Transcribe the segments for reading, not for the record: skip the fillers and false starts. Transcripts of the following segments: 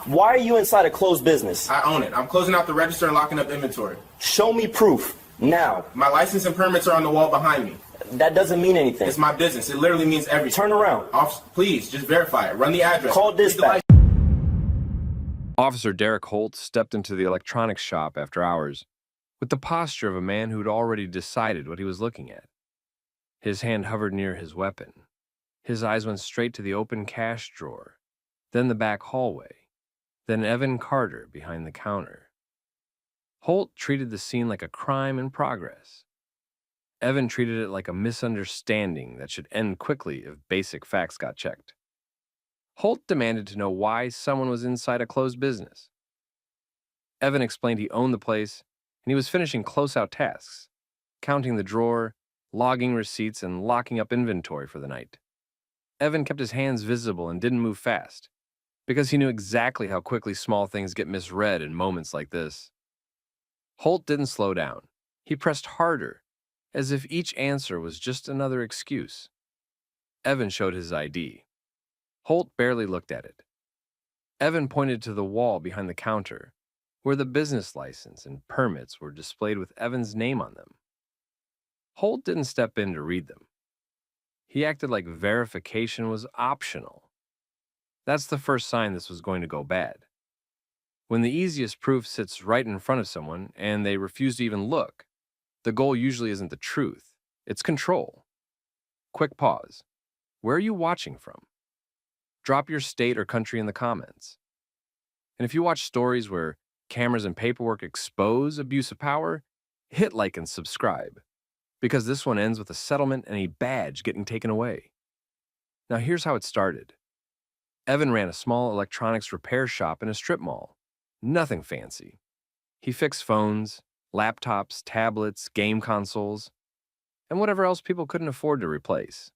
Why are you inside a closed business? I own it. I'm closing out the register and locking up inventory. Show me proof. Now. My license and permits are on the wall behind me. That doesn't mean anything. It's my business. It literally means everything. Turn around. Officer, please, just verify it. Run the address. Call dispatch. Officer Derek Holt stepped into the electronics shop after hours with the posture of a man who'd already decided what he was looking at. His hand hovered near his weapon. His eyes went straight to the open cash drawer, then the back hallway, then Evan Carter behind the counter. Holt treated the scene like a crime in progress. Evan treated it like a misunderstanding that should end quickly if basic facts got checked. Holt demanded to know why someone was inside a closed business. Evan explained he owned the place and he was finishing close-out tasks, counting the drawer, logging receipts, and locking up inventory for the night. Evan kept his hands visible and didn't move fast, because he knew exactly how quickly small things get misread in moments like this. Holt didn't slow down. He pressed harder, as if each answer was just another excuse. Evan showed his ID. Holt barely looked at it. Evan pointed to the wall behind the counter, where the business license and permits were displayed with Evan's name on them. Holt didn't step in to read them. He acted like verification was optional. That's the first sign this was going to go bad. When the easiest proof sits right in front of someone and they refuse to even look, the goal usually isn't the truth, it's control. Quick pause. Where are you watching from? Drop your state or country in the comments. And if you watch stories where cameras and paperwork expose abuse of power, hit like and subscribe, because this one ends with a settlement and a badge getting taken away. Now here's how it started. Evan ran a small electronics repair shop in a strip mall. Nothing fancy. He fixed phones, laptops, tablets, game consoles, and whatever else people couldn't afford to replace.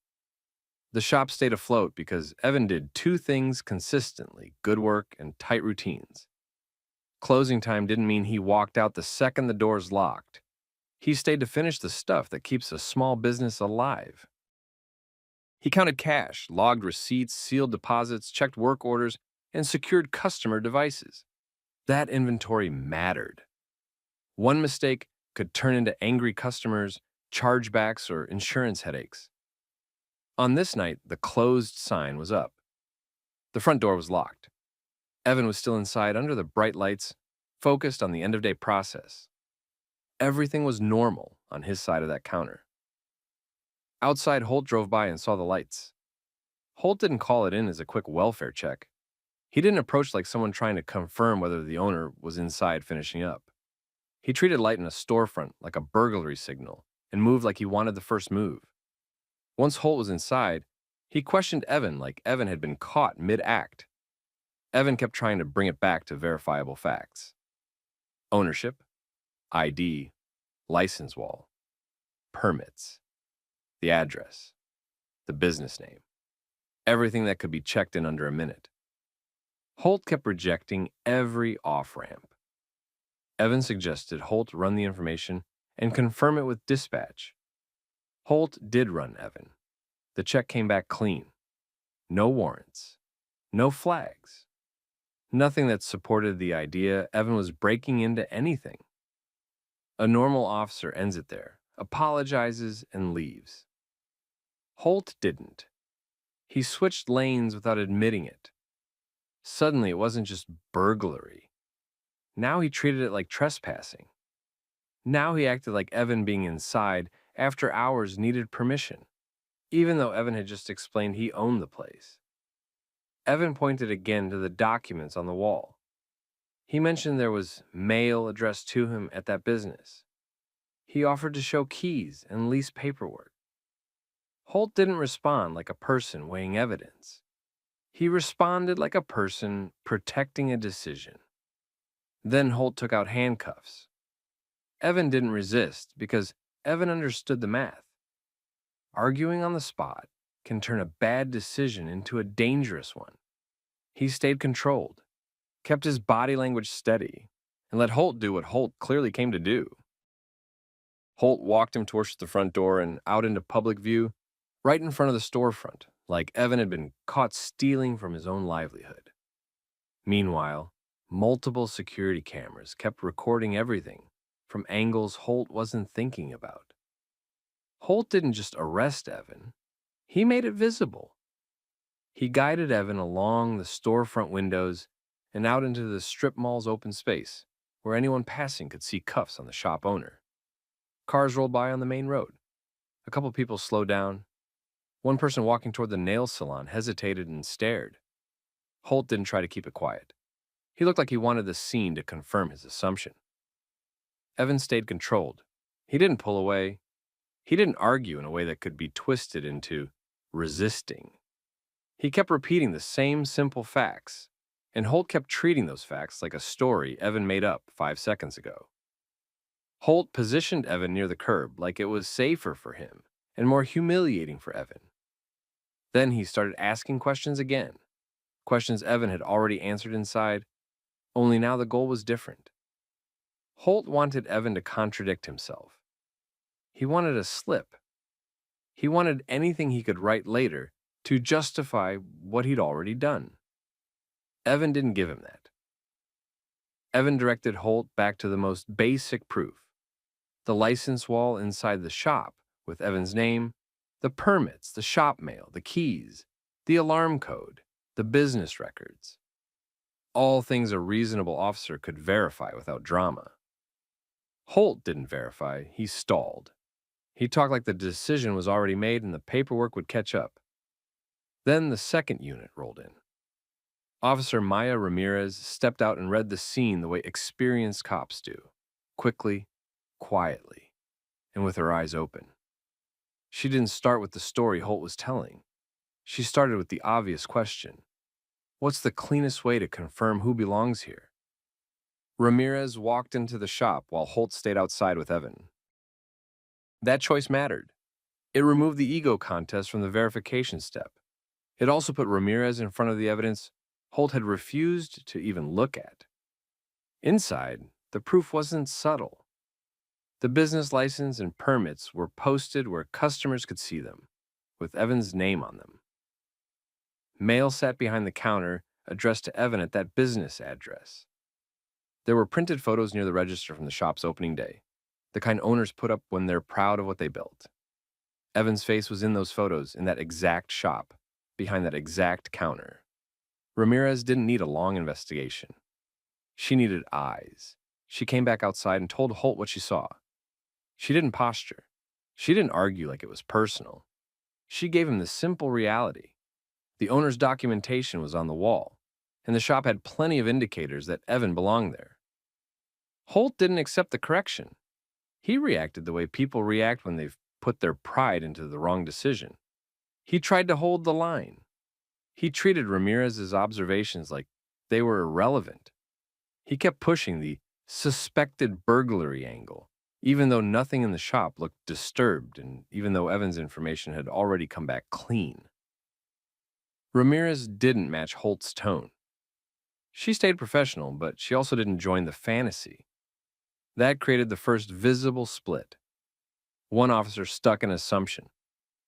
The shop stayed afloat because Evan did two things consistently: good work and tight routines. Closing time didn't mean he walked out the second the doors locked. He stayed to finish the stuff that keeps a small business alive. He counted cash, logged receipts, sealed deposits, checked work orders, and secured customer devices. That inventory mattered. One mistake could turn into angry customers, chargebacks, or insurance headaches. On this night, the closed sign was up. The front door was locked. Evan was still inside under the bright lights, focused on the end-of-day process. Everything was normal on his side of that counter. Outside, Holt drove by and saw the lights. Holt didn't call it in as a quick welfare check. He didn't approach like someone trying to confirm whether the owner was inside finishing up. He treated light in a storefront like a burglary signal and moved like he wanted the first move. Once Holt was inside, he questioned Evan like Evan had been caught mid-act. Evan kept trying to bring it back to verifiable facts. Ownership, ID, license wall, permits, the address, the business name, everything that could be checked in under a minute. Holt kept rejecting every off-ramp. Evan suggested Holt run the information and confirm it with dispatch. Holt did run Evan. The check came back clean. No warrants. No flags. Nothing that supported the idea Evan was breaking into anything. A normal officer ends it there, apologizes, and leaves. Holt didn't. He switched lanes without admitting it. Suddenly, it wasn't just burglary. Now he treated it like trespassing. Now he acted like Evan being inside after hours needed permission, even though Evan had just explained he owned the place. Evan pointed again to the documents on the wall. He mentioned there was mail addressed to him at that business. He offered to show keys and lease paperwork. Holt didn't respond like a person weighing evidence. He responded like a person protecting a decision. Then Holt took out handcuffs. Evan didn't resist because Evan understood the math. Arguing on the spot can turn a bad decision into a dangerous one. He stayed controlled, kept his body language steady, and let Holt do what Holt clearly came to do. Holt walked him towards the front door and out into public view, right in front of the storefront, like Evan had been caught stealing from his own livelihood. Meanwhile, multiple security cameras kept recording everything from angles Holt wasn't thinking about. Holt didn't just arrest Evan, he made it visible. He guided Evan along the storefront windows and out into the strip mall's open space, where anyone passing could see cuffs on the shop owner. Cars rolled by on the main road. A couple people slowed down. One person walking toward the nail salon hesitated and stared. Holt didn't try to keep it quiet. He looked like he wanted the scene to confirm his assumption. Evan stayed controlled. He didn't pull away. He didn't argue in a way that could be twisted into resisting. He kept repeating the same simple facts, and Holt kept treating those facts like a story Evan made up 5 seconds ago. Holt positioned Evan near the curb like it was safer for him and more humiliating for Evan. Then he started asking questions again, questions Evan had already answered inside, only now the goal was different. Holt wanted Evan to contradict himself. He wanted a slip. He wanted anything he could write later to justify what he'd already done. Evan didn't give him that. Evan directed Holt back to the most basic proof: the license wall inside the shop with Evan's name, the permits, the shop mail, the keys, the alarm code, the business records. All things a reasonable officer could verify without drama. Holt didn't verify, he stalled. He talked like the decision was already made and the paperwork would catch up. Then the second unit rolled in. Officer Maya Ramirez stepped out and read the scene the way experienced cops do, quickly, quietly, and with her eyes open. She didn't start with the story Holt was telling. She started with the obvious question: what's the cleanest way to confirm who belongs here? Ramirez walked into the shop while Holt stayed outside with Evan. That choice mattered. It removed the ego contest from the verification step. It also put Ramirez in front of the evidence Holt had refused to even look at. Inside, the proof wasn't subtle. The business license and permits were posted where customers could see them, with Evan's name on them. Mail sat behind the counter, addressed to Evan at that business address. There were printed photos near the register from the shop's opening day, the kind owners put up when they're proud of what they built. Evan's face was in those photos, in that exact shop, behind that exact counter. Ramirez didn't need a long investigation. She needed eyes. She came back outside and told Holt what she saw. She didn't posture. She didn't argue like it was personal. She gave him the simple reality. The owner's documentation was on the wall, and the shop had plenty of indicators that Evan belonged there. Holt didn't accept the correction. He reacted the way people react when they've put their pride into the wrong decision. He tried to hold the line. He treated Ramirez's observations like they were irrelevant. He kept pushing the suspected burglary angle, even though nothing in the shop looked disturbed and even though Evan's information had already come back clean. Ramirez didn't match Holt's tone. She stayed professional, but she also didn't join the fantasy. That created the first visible split. One officer stuck an assumption.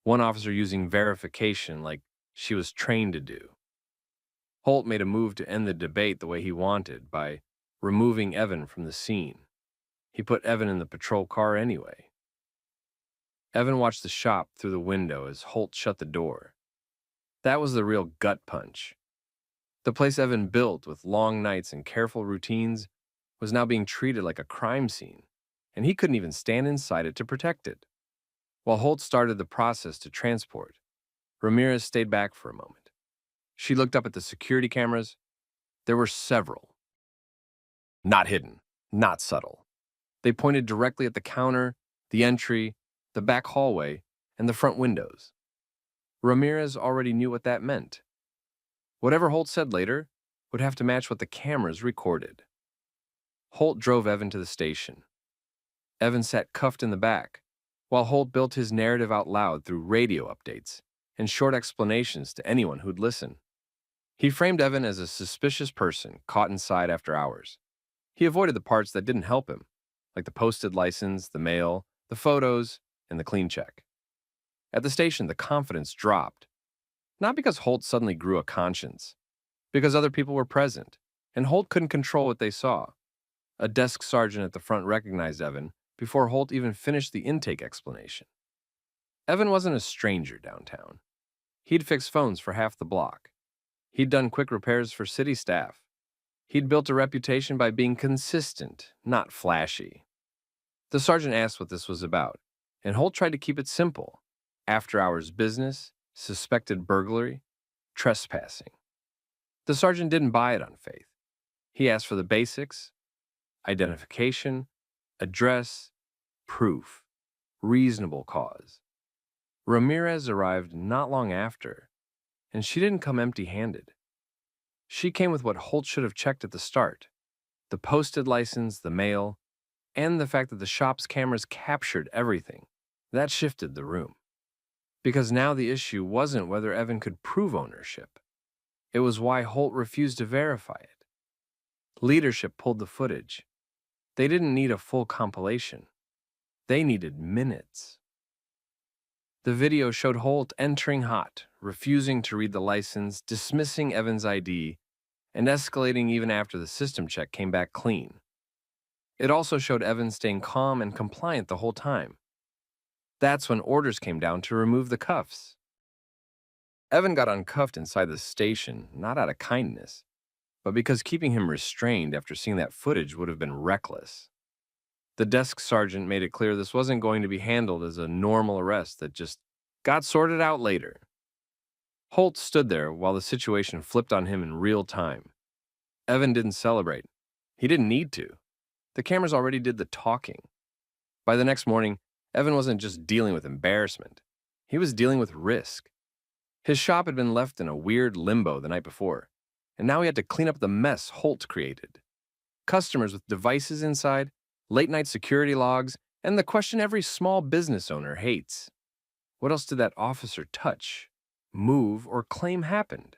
One officer using verification like she was trained to do. Holt made a move to end the debate the way he wanted, by removing Evan from the scene. He put Evan in the patrol car anyway. Evan watched the shop through the window as Holt shut the door. That was the real gut punch. The place Evan built with long nights and careful routines was now being treated like a crime scene, and he couldn't even stand inside it to protect it. While Holt started the process to transport, Ramirez stayed back for a moment. She looked up at the security cameras. There were several. Not hidden, not subtle. They pointed directly at the counter, the entry, the back hallway, and the front windows. Ramirez already knew what that meant. Whatever Holt said later would have to match what the cameras recorded. Holt drove Evan to the station. Evan sat cuffed in the back, while Holt built his narrative out loud through radio updates and short explanations to anyone who'd listen. He framed Evan as a suspicious person caught inside after hours. He avoided the parts that didn't help him, like the posted license, the mail, the photos, and the clean check. At the station, the confidence dropped. Not because Holt suddenly grew a conscience, because other people were present. and Holt couldn't control what they saw. A desk sergeant at the front recognized Evan before Holt even finished the intake explanation. Evan wasn't a stranger downtown. He'd fixed phones for half the block. He'd done quick repairs for city staff. He'd built a reputation by being consistent, not flashy. The sergeant asked what this was about, and Holt tried to keep it simple. After-hours business, suspected burglary, trespassing. The sergeant didn't buy it on faith. He asked for the basics: identification, address, proof, reasonable cause. Ramirez arrived not long after, and she didn't come empty-handed. She came with what Holt should have checked at the start: the posted license, the mail, and the fact that the shop's cameras captured everything. That shifted the room. Because now the issue wasn't whether Evan could prove ownership. It was why Holt refused to verify it. Leadership pulled the footage. They didn't need a full compilation. They needed minutes. The video showed Holt entering hot, refusing to read the license, dismissing Evan's ID, and escalating even after the system check came back clean. It also showed Evan staying calm and compliant the whole time. That's when orders came down to remove the cuffs. Evan got uncuffed inside the station, not out of kindness, but because keeping him restrained after seeing that footage would have been reckless. The desk sergeant made it clear this wasn't going to be handled as a normal arrest that just got sorted out later. Holt stood there while the situation flipped on him in real time. Evan didn't celebrate. He didn't need to. The cameras already did the talking. By the next morning, Evan wasn't just dealing with embarrassment. He was dealing with risk. His shop had been left in a weird limbo the night before, and now he had to clean up the mess Holt created. Customers with devices inside, late-night security logs, and the question every small business owner hates: what else did that officer touch, move, or claim happened?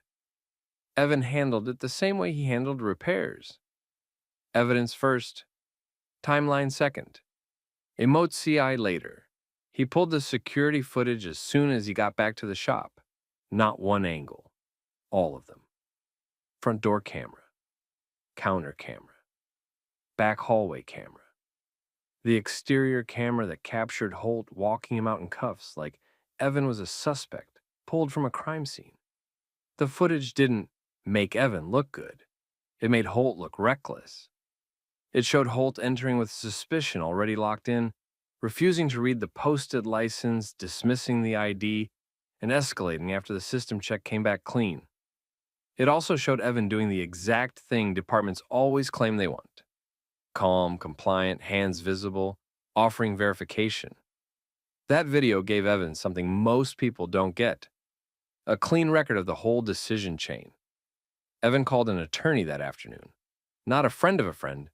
Evan handled it the same way he handled repairs. Evidence first, timeline second. Emote CI later. He pulled the security footage as soon as he got back to the shop. Not one angle. All of them. Front door camera. Counter camera. Back hallway camera. The exterior camera that captured Holt walking him out in cuffs like Evan was a suspect pulled from a crime scene. The footage didn't make Evan look good. It made Holt look reckless. It showed Holt entering with suspicion already locked in, refusing to read the posted license, dismissing the ID, and escalating after the system check came back clean. It also showed Evan doing the exact thing departments always claim they want: calm, compliant, hands visible, offering verification. That video gave Evan something most people don't get: a clean record of the whole decision chain. Evan called an attorney that afternoon. Not a friend of a friend,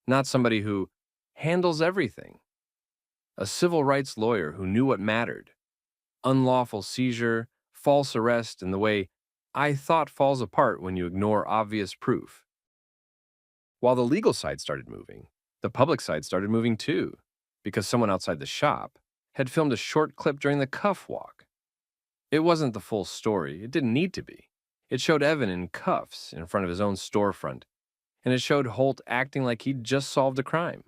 not somebody who handles everything. A civil rights lawyer who knew what mattered: unlawful seizure, false arrest, and the way I thought falls apart when you ignore obvious proof. While the legal side started moving, the public side started moving too, because someone outside the shop had filmed a short clip during the cuff walk. It wasn't the full story. It didn't need to be. It showed Evan in cuffs in front of his own storefront, and it showed Holt acting like he'd just solved a crime.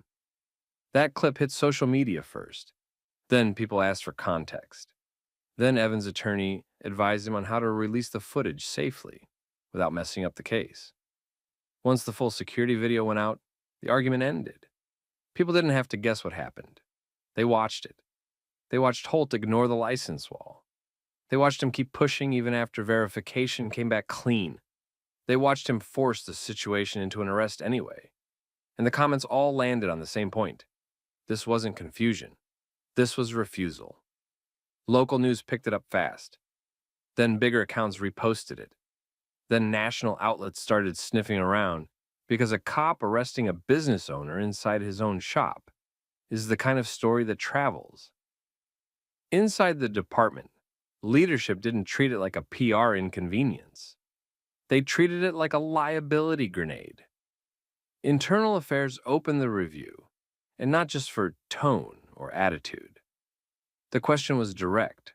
That clip hit social media first. Then people asked for context. Then Evan's attorney advised him on how to release the footage safely without messing up the case. Once the full security video went out, the argument ended. People didn't have to guess what happened. They watched it. They watched Holt ignore the license wall. They watched him keep pushing even after verification came back clean. They watched him force the situation into an arrest anyway. And the comments all landed on the same point. This wasn't confusion. This was refusal. Local news picked it up fast. Then bigger accounts reposted it. Then national outlets started sniffing around, because a cop arresting a business owner inside his own shop is the kind of story that travels. Inside the department, leadership didn't treat it like a PR inconvenience. They treated it like a liability grenade. Internal Affairs opened the review, and not just for tone or attitude. The question was direct.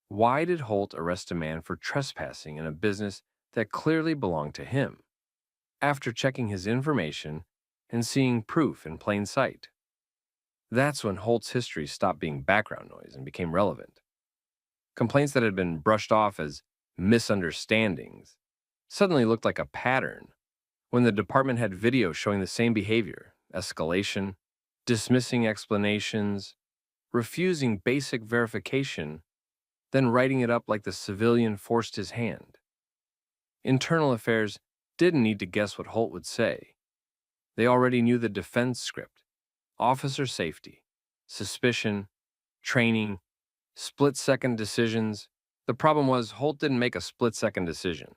Why did Holt arrest a man for trespassing in a business that clearly belonged to him? after checking his information and seeing proof in plain sight. That's when Holt's history stopped being background noise and became relevant. Complaints that had been brushed off as misunderstandings suddenly looked like a pattern when the department had video showing the same behavior: escalation, dismissing explanations, refusing basic verification, then writing it up like the civilian forced his hand. Internal Affairs didn't need to guess what Holt would say. They already knew the defense script: officer safety, suspicion, training, split-second decisions. The problem was Holt didn't make a split-second decision.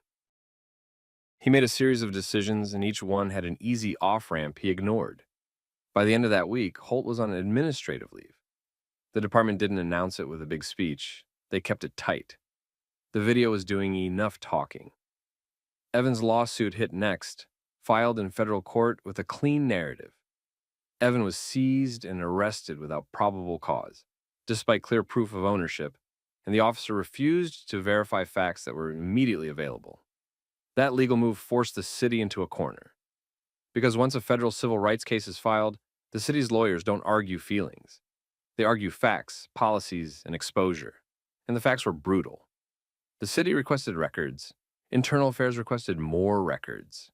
He made a series of decisions, and each one had an easy off-ramp he ignored. By the end of that week, Holt was on administrative leave. The department didn't announce it with a big speech. They kept it tight. The video was doing enough talking. Evan's lawsuit hit next, filed in federal court with a clean narrative. Evan was seized and arrested without probable cause, despite clear proof of ownership, and the officer refused to verify facts that were immediately available. That legal move forced the city into a corner. Because once a federal civil rights case is filed, the city's lawyers don't argue feelings. They argue facts, policies, and exposure. And the facts were brutal. The city requested records. Internal Affairs requested more records.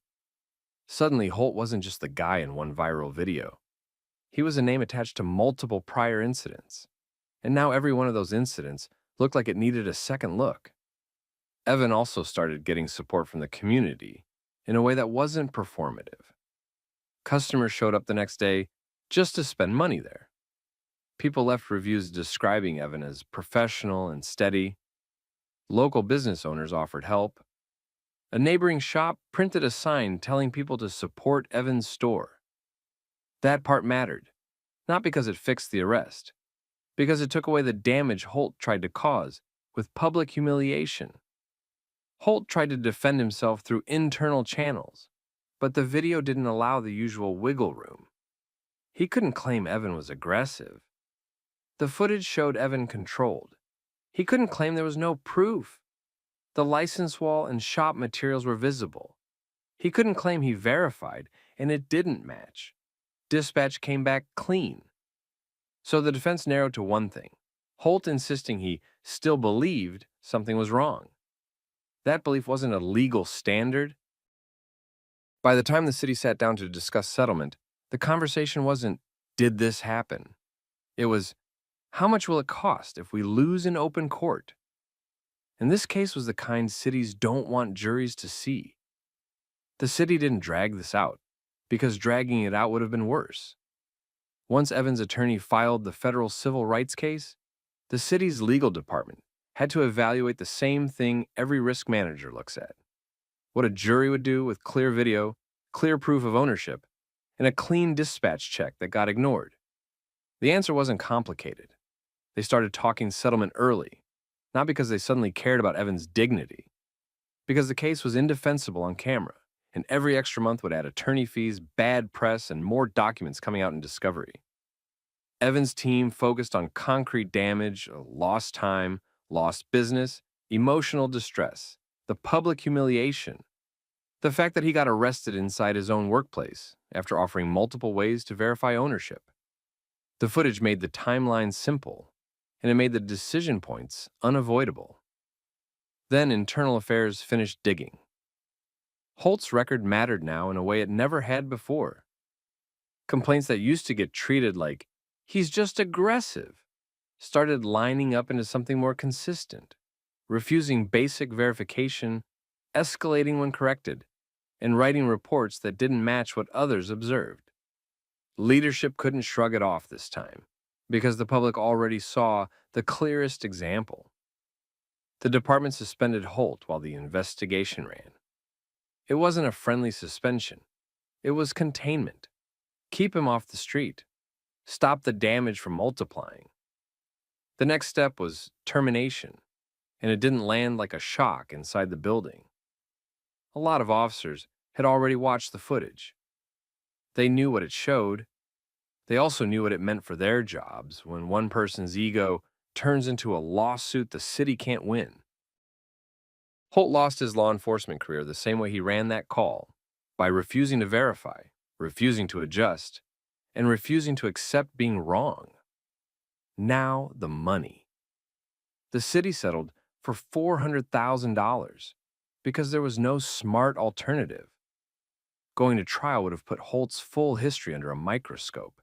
Suddenly, Holt wasn't just the guy in one viral video. He was a name attached to multiple prior incidents. And now every one of those incidents looked like it needed a second look. Evan also started getting support from the community in a way that wasn't performative. Customers showed up the next day just to spend money there. People left reviews describing Evan as professional and steady. Local business owners offered help. A neighboring shop printed a sign telling people to support Evan's store. That part mattered, not because it fixed the arrest, because it took away the damage Holt tried to cause with public humiliation. Holt tried to defend himself through internal channels, but the video didn't allow the usual wiggle room. He couldn't claim Evan was aggressive. The footage showed Evan controlled. He couldn't claim there was no proof. The license wall and shop materials were visible. He couldn't claim he verified, and it didn't match. Dispatch came back clean. So the defense narrowed to one thing: Holt insisting he still believed something was wrong. That belief wasn't a legal standard. By the time the city sat down to discuss settlement, the conversation wasn't, "Did this happen?" It was, "How much will it cost if we lose in open court?" And this case was the kind cities don't want juries to see. The city didn't drag this out, because dragging it out would have been worse. Once Evan's attorney filed the federal civil rights case, the city's legal department had to evaluate the same thing every risk manager looks at: what a jury would do with clear video, clear proof of ownership, and a clean dispatch check that got ignored. The answer wasn't complicated. They started talking settlement early, not because they suddenly cared about Evan's dignity, because the case was indefensible on camera, and every extra month would add attorney fees, bad press, and more documents coming out in discovery. Evan's team focused on concrete damage, lost time, lost business, emotional distress, the public humiliation, the fact that he got arrested inside his own workplace after offering multiple ways to verify ownership. The footage made the timeline simple, and it made the decision points unavoidable. Then Internal Affairs finished digging. Holt's record mattered now in a way it never had before. Complaints that used to get treated like, "He's just aggressive," started lining up into something more consistent, refusing basic verification, escalating when corrected, and writing reports that didn't match what others observed. Leadership couldn't shrug it off this time, because the public already saw the clearest example. The department suspended Holt while the investigation ran. It wasn't a friendly suspension. It was containment. Keep him off the street. Stop the damage from multiplying. The next step was termination, and it didn't land like a shock inside the building. A lot of officers had already watched the footage. They knew what it showed. They also knew what it meant for their jobs when one person's ego turns into a lawsuit the city can't win. Holt lost his law enforcement career the same way he ran that call, by refusing to verify, refusing to adjust, and refusing to accept being wrong. Now the money. The city settled for $400,000 because there was no smart alternative. Going to trial would have put Holt's full history under a microscope,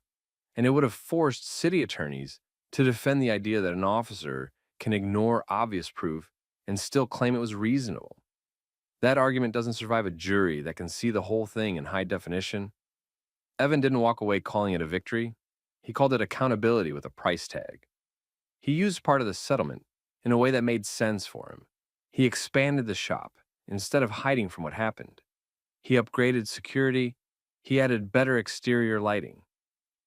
and it would have forced city attorneys to defend the idea that an officer can ignore obvious proof and still claim it was reasonable. That argument doesn't survive a jury that can see the whole thing in high definition. Evan didn't walk away calling it a victory. He called it accountability with a price tag. He used part of the settlement in a way that made sense for him. He expanded the shop instead of hiding from what happened. He upgraded security. He added better exterior lighting.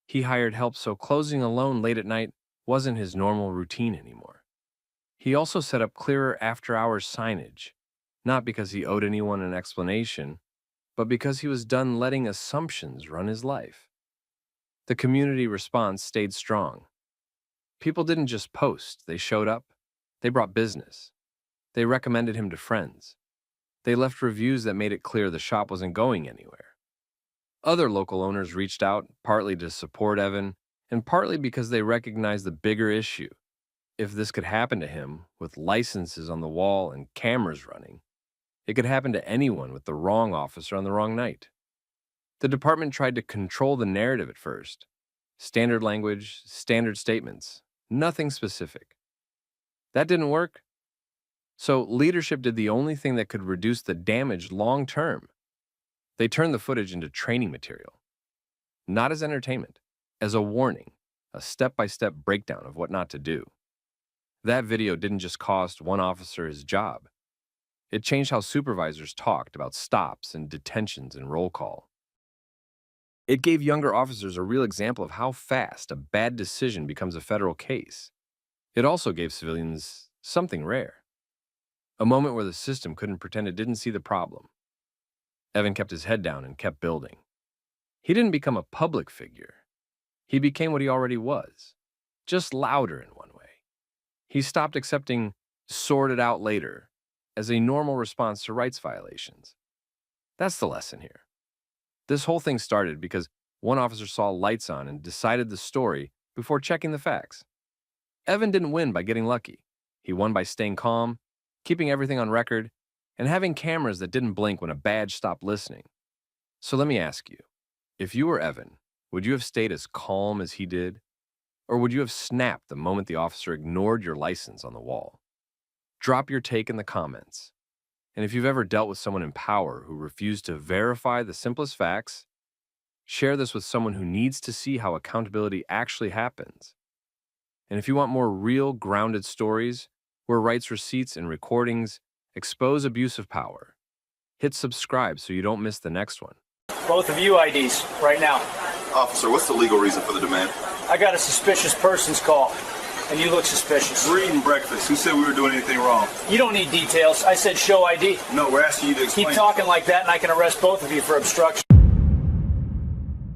He hired help so closing alone late at night wasn't his normal routine anymore. He also set up clearer after-hours signage, not because he owed anyone an explanation, but because he was done letting assumptions run his life. The community response stayed strong. People didn't just post, they showed up. They brought business. They recommended him to friends. They left reviews that made it clear the shop wasn't going anywhere. Other local owners reached out, partly to support Evan, and partly because they recognized the bigger issue. If this could happen to him, with licenses on the wall and cameras running, it could happen to anyone with the wrong officer on the wrong night. The department tried to control the narrative at first. Standard language, standard statements, nothing specific. That didn't work. So leadership did the only thing that could reduce the damage long term. They turned the footage into training material. Not as entertainment, as a warning, a step-by-step breakdown of what not to do. That video didn't just cost one officer his job. It changed how supervisors talked about stops and detentions and roll call. It gave younger officers a real example of how fast a bad decision becomes a federal case. It also gave civilians something rare. A moment where the system couldn't pretend it didn't see the problem. Evan kept his head down and kept building. He didn't become a public figure. He became what he already was, just louder in one way. He stopped accepting "sort it out later" as a normal response to rights violations. That's the lesson here. This whole thing started because one officer saw lights on and decided the story before checking the facts. Evan didn't win by getting lucky. He won by staying calm, keeping everything on record, and having cameras that didn't blink when a badge stopped listening. So let me ask you, if you were Evan, would you have stayed as calm as he did? Or would you have snapped the moment the officer ignored your license on the wall? Drop your take in the comments. And if you've ever dealt with someone in power who refused to verify the simplest facts, share this with someone who needs to see how accountability actually happens. And if you want more real, grounded stories, where rights receipts and recordings expose abuse of power, hit subscribe so you don't miss the next one. Both of you IDs, right now. Officer, what's the legal reason for the demand? I got a suspicious persons call, and you look suspicious. We're eating breakfast. Who said we were doing anything wrong? You don't need details. I said show ID. No, we're asking you to explain. Keep talking like that, and I can arrest both of you for obstruction.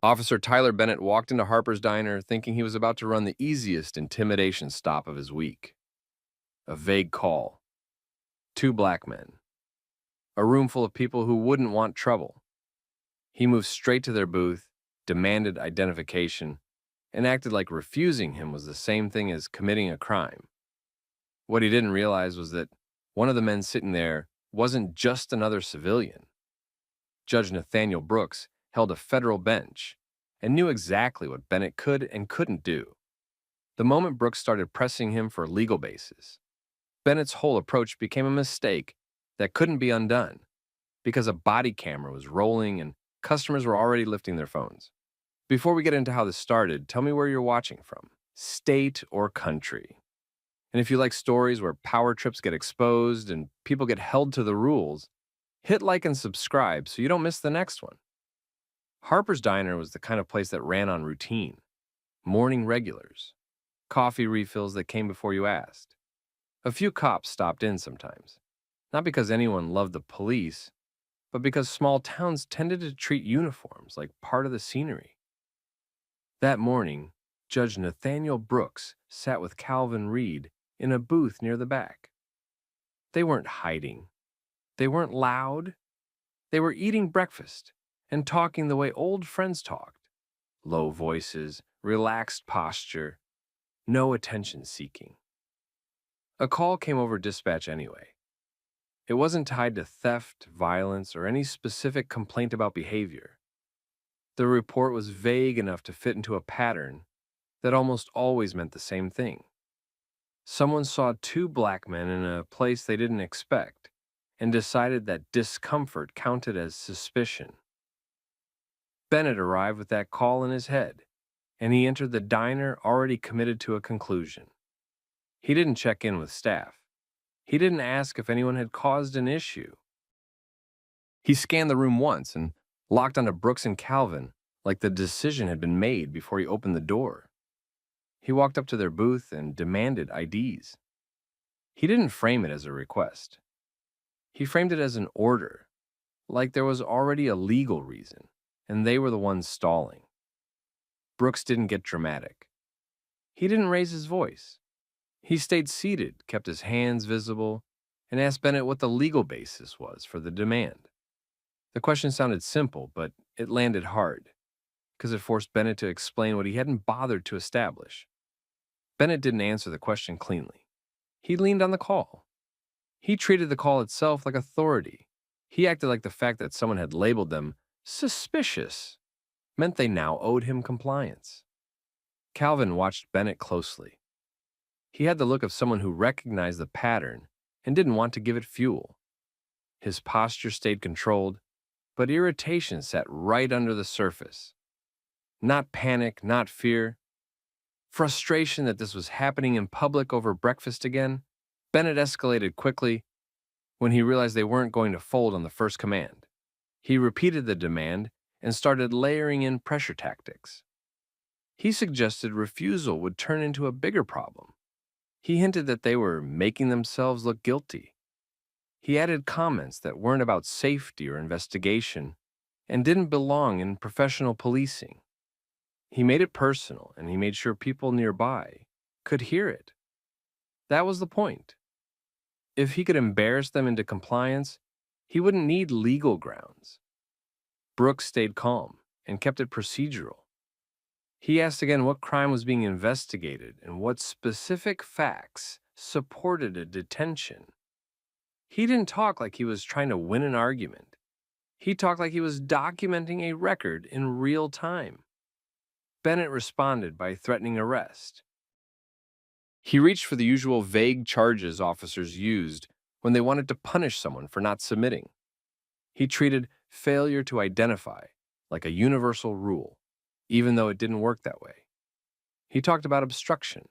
Officer Tyler Bennett walked into Harper's Diner thinking he was about to run the easiest intimidation stop of his week. A vague call. 2 black men. A room full of people who wouldn't want trouble. He moved straight to their booth, demanded identification, and acted like refusing him was the same thing as committing a crime. What he didn't realize was that one of the men sitting there wasn't just another civilian. Judge Nathaniel Brooks held a federal bench and knew exactly what Bennett could and couldn't do. The moment Brooks started pressing him for legal basis, Bennett's whole approach became a mistake that couldn't be undone because a body camera was rolling and customers were already lifting their phones. Before we get into how this started, tell me where you're watching from, state or country. And if you like stories where power trips get exposed and people get held to the rules, hit like and subscribe so you don't miss the next one. Harper's Diner was the kind of place that ran on routine, morning regulars, coffee refills that came before you asked. A few cops stopped in sometimes, not because anyone loved the police, but because small towns tended to treat uniforms like part of the scenery. That morning, Judge Nathaniel Brooks sat with Calvin Reed in a booth near the back. They weren't hiding. They weren't loud. They were eating breakfast and talking the way old friends talked. Low voices, relaxed posture, no attention seeking. A call came over dispatch anyway. It wasn't tied to theft, violence, or any specific complaint about behavior. The report was vague enough to fit into a pattern that almost always meant the same thing. Someone saw two black men in a place they didn't expect and decided that discomfort counted as suspicion. Bennett arrived with that call in his head, and he entered the diner already committed to a conclusion. He didn't check in with staff. He didn't ask if anyone had caused an issue. He scanned the room once and locked onto Brooks and Calvin like the decision had been made before he opened the door. He walked up to their booth and demanded IDs. He didn't frame it as a request. He framed it as an order, like there was already a legal reason, and they were the ones stalling. Brooks didn't get dramatic. He didn't raise his voice. He stayed seated, kept his hands visible, and asked Bennett what the legal basis was for the demand. The question sounded simple, but it landed hard, because it forced Bennett to explain what he hadn't bothered to establish. Bennett didn't answer the question cleanly. He leaned on the call. He treated the call itself like authority. He acted like the fact that someone had labeled them suspicious meant they now owed him compliance. Calvin watched Bennett closely. He had the look of someone who recognized the pattern and didn't want to give it fuel. His posture stayed controlled, but irritation sat right under the surface. Not panic, not fear. Frustration that this was happening in public over breakfast again. Bennett escalated quickly when he realized they weren't going to fold on the first command. He repeated the demand and started layering in pressure tactics. He suggested refusal would turn into a bigger problem. He hinted that they were making themselves look guilty. He added comments that weren't about safety or investigation and didn't belong in professional policing. He made it personal, and he made sure people nearby could hear it. That was the point. If he could embarrass them into compliance, he wouldn't need legal grounds. Brooks stayed calm and kept it procedural. He asked again what crime was being investigated and what specific facts supported a detention. He didn't talk like he was trying to win an argument. He talked like he was documenting a record in real time. Bennett responded by threatening arrest. He reached for the usual vague charges officers used when they wanted to punish someone for not submitting. He treated failure to identify like a universal rule, even though it didn't work that way. He talked about obstruction.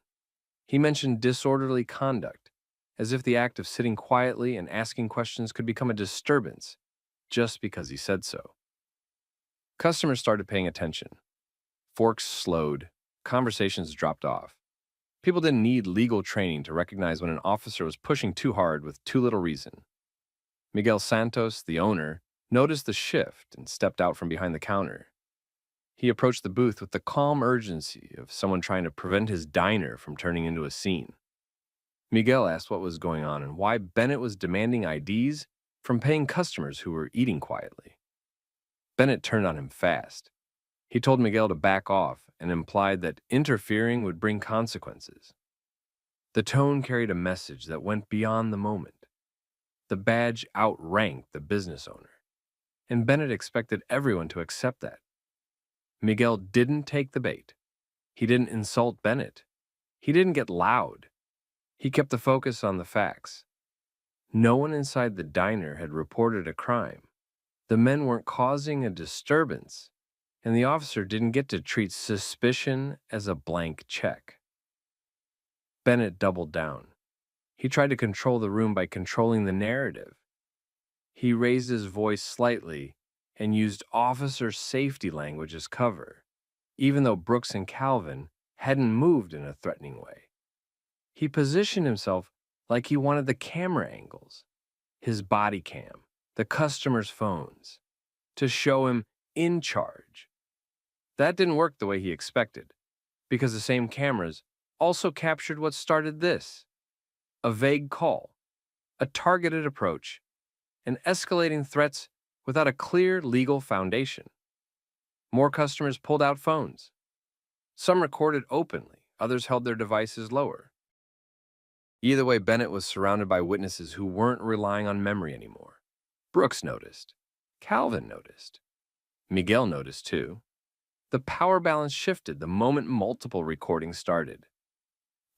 He mentioned disorderly conduct, as if the act of sitting quietly and asking questions could become a disturbance just because he said so. Customers started paying attention. Forks slowed. Conversations dropped off. People didn't need legal training to recognize when an officer was pushing too hard with too little reason. Miguel Santos, the owner, noticed the shift and stepped out from behind the counter. He approached the booth with the calm urgency of someone trying to prevent his diner from turning into a scene. Miguel asked what was going on and why Bennett was demanding IDs from paying customers who were eating quietly. Bennett turned on him fast. He told Miguel to back off and implied that interfering would bring consequences. The tone carried a message that went beyond the moment. The badge outranked the business owner, and Bennett expected everyone to accept that. Miguel didn't take the bait. He didn't insult Bennett. He didn't get loud. He kept the focus on the facts. No one inside the diner had reported a crime. The men weren't causing a disturbance, and the officer didn't get to treat suspicion as a blank check. Bennett doubled down. He tried to control the room by controlling the narrative. He raised his voice slightly and used officer safety language as cover, even though Brooks and Calvin hadn't moved in a threatening way. He positioned himself like he wanted the camera angles, his body cam, the customers' phones, to show him in charge. That didn't work the way he expected, because the same cameras also captured what started this: a vague call, a targeted approach, and escalating threats without a clear legal foundation. More customers pulled out phones. Some recorded openly, others held their devices lower. Either way, Bennett was surrounded by witnesses who weren't relying on memory anymore. Brooks noticed. Calvin noticed. Miguel noticed too. The power balance shifted the moment multiple recordings started.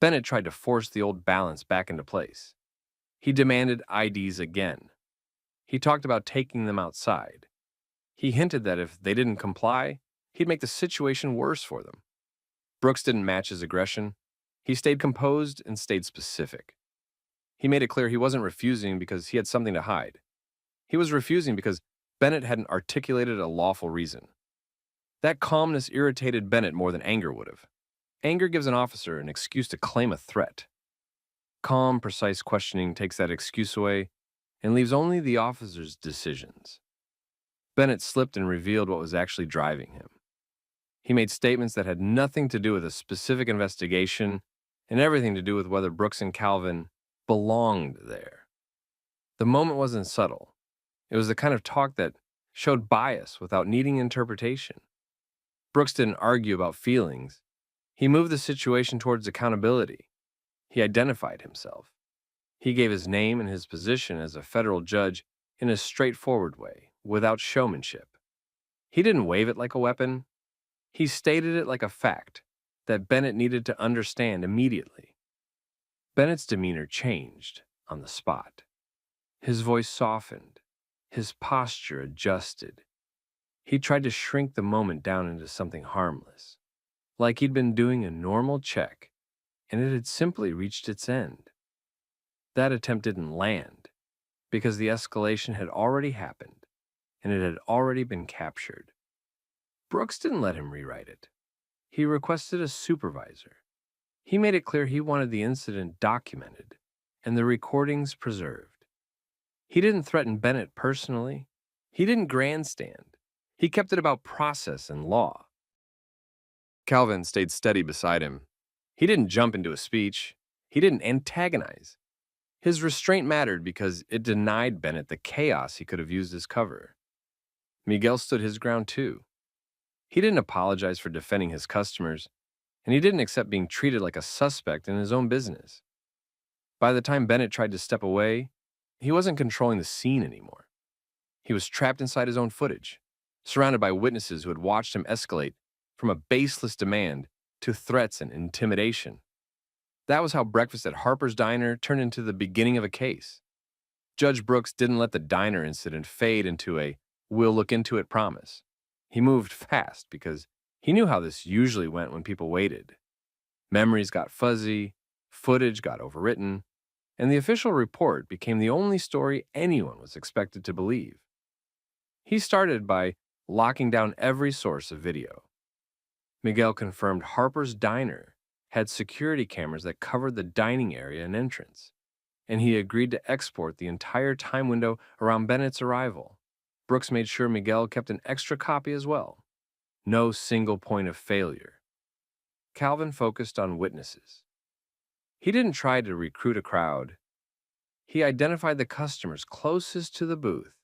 Bennett tried to force the old balance back into place. He demanded IDs again. He talked about taking them outside. He hinted that if they didn't comply, he'd make the situation worse for them. Brooks didn't match his aggression. He stayed composed and stayed specific. He made it clear he wasn't refusing because he had something to hide. He was refusing because Bennett hadn't articulated a lawful reason. That calmness irritated Bennett more than anger would have. Anger gives an officer an excuse to claim a threat. Calm, precise questioning takes that excuse away and leaves only the officer's decisions. Bennett slipped and revealed what was actually driving him. He made statements that had nothing to do with a specific investigation and everything to do with whether Brooks and Calvin belonged there. The moment wasn't subtle. It was the kind of talk that showed bias without needing interpretation. Brooks didn't argue about feelings. He moved the situation towards accountability. He identified himself. He gave his name and his position as a federal judge in a straightforward way, without showmanship. He didn't wave it like a weapon. He stated it like a fact that Bennett needed to understand immediately. Bennett's demeanor changed on the spot. His voice softened. His posture adjusted. He tried to shrink the moment down into something harmless, like he'd been doing a normal check, and it had simply reached its end. That attempt didn't land, because the escalation had already happened, and it had already been captured. Brooks didn't let him rewrite it. He requested a supervisor. He made it clear he wanted the incident documented and the recordings preserved. He didn't threaten Bennett personally. He didn't grandstand. He kept it about process and law. Calvin stayed steady beside him. He didn't jump into a speech. He didn't antagonize. His restraint mattered because it denied Bennett the chaos he could have used as cover. Miguel stood his ground too. He didn't apologize for defending his customers, and he didn't accept being treated like a suspect in his own business. By the time Bennett tried to step away, he wasn't controlling the scene anymore. He was trapped inside his own footage, surrounded by witnesses who had watched him escalate from a baseless demand to threats and intimidation. That was how breakfast at Harper's Diner turned into the beginning of a case. Judge Brooks didn't let the diner incident fade into a "we'll look into it" promise. He moved fast because he knew how this usually went when people waited. Memories got fuzzy, footage got overwritten, and the official report became the only story anyone was expected to believe. He started by locking down every source of video. Miguel confirmed Harper's Diner had security cameras that covered the dining area and entrance, and he agreed to export the entire time window around Bennett's arrival. Brooks made sure Miguel kept an extra copy as well. No single point of failure. Calvin focused on witnesses. He didn't try to recruit a crowd. He identified the customers closest to the booth,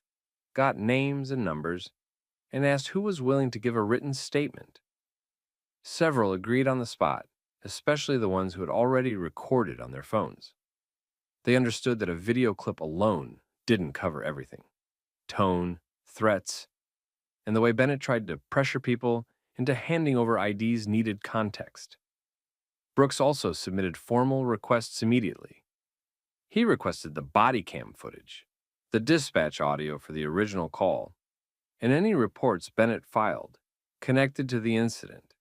got names and numbers, and asked who was willing to give a written statement. Several agreed on the spot, especially the ones who had already recorded on their phones. They understood that a video clip alone didn't cover everything. Tone, threats, and the way Bennett tried to pressure people into handing over IDs needed context. Brooks also submitted formal requests immediately. He requested the Bodycam footage, the dispatch audio for the original call, and any reports Bennett filed connected to the incident.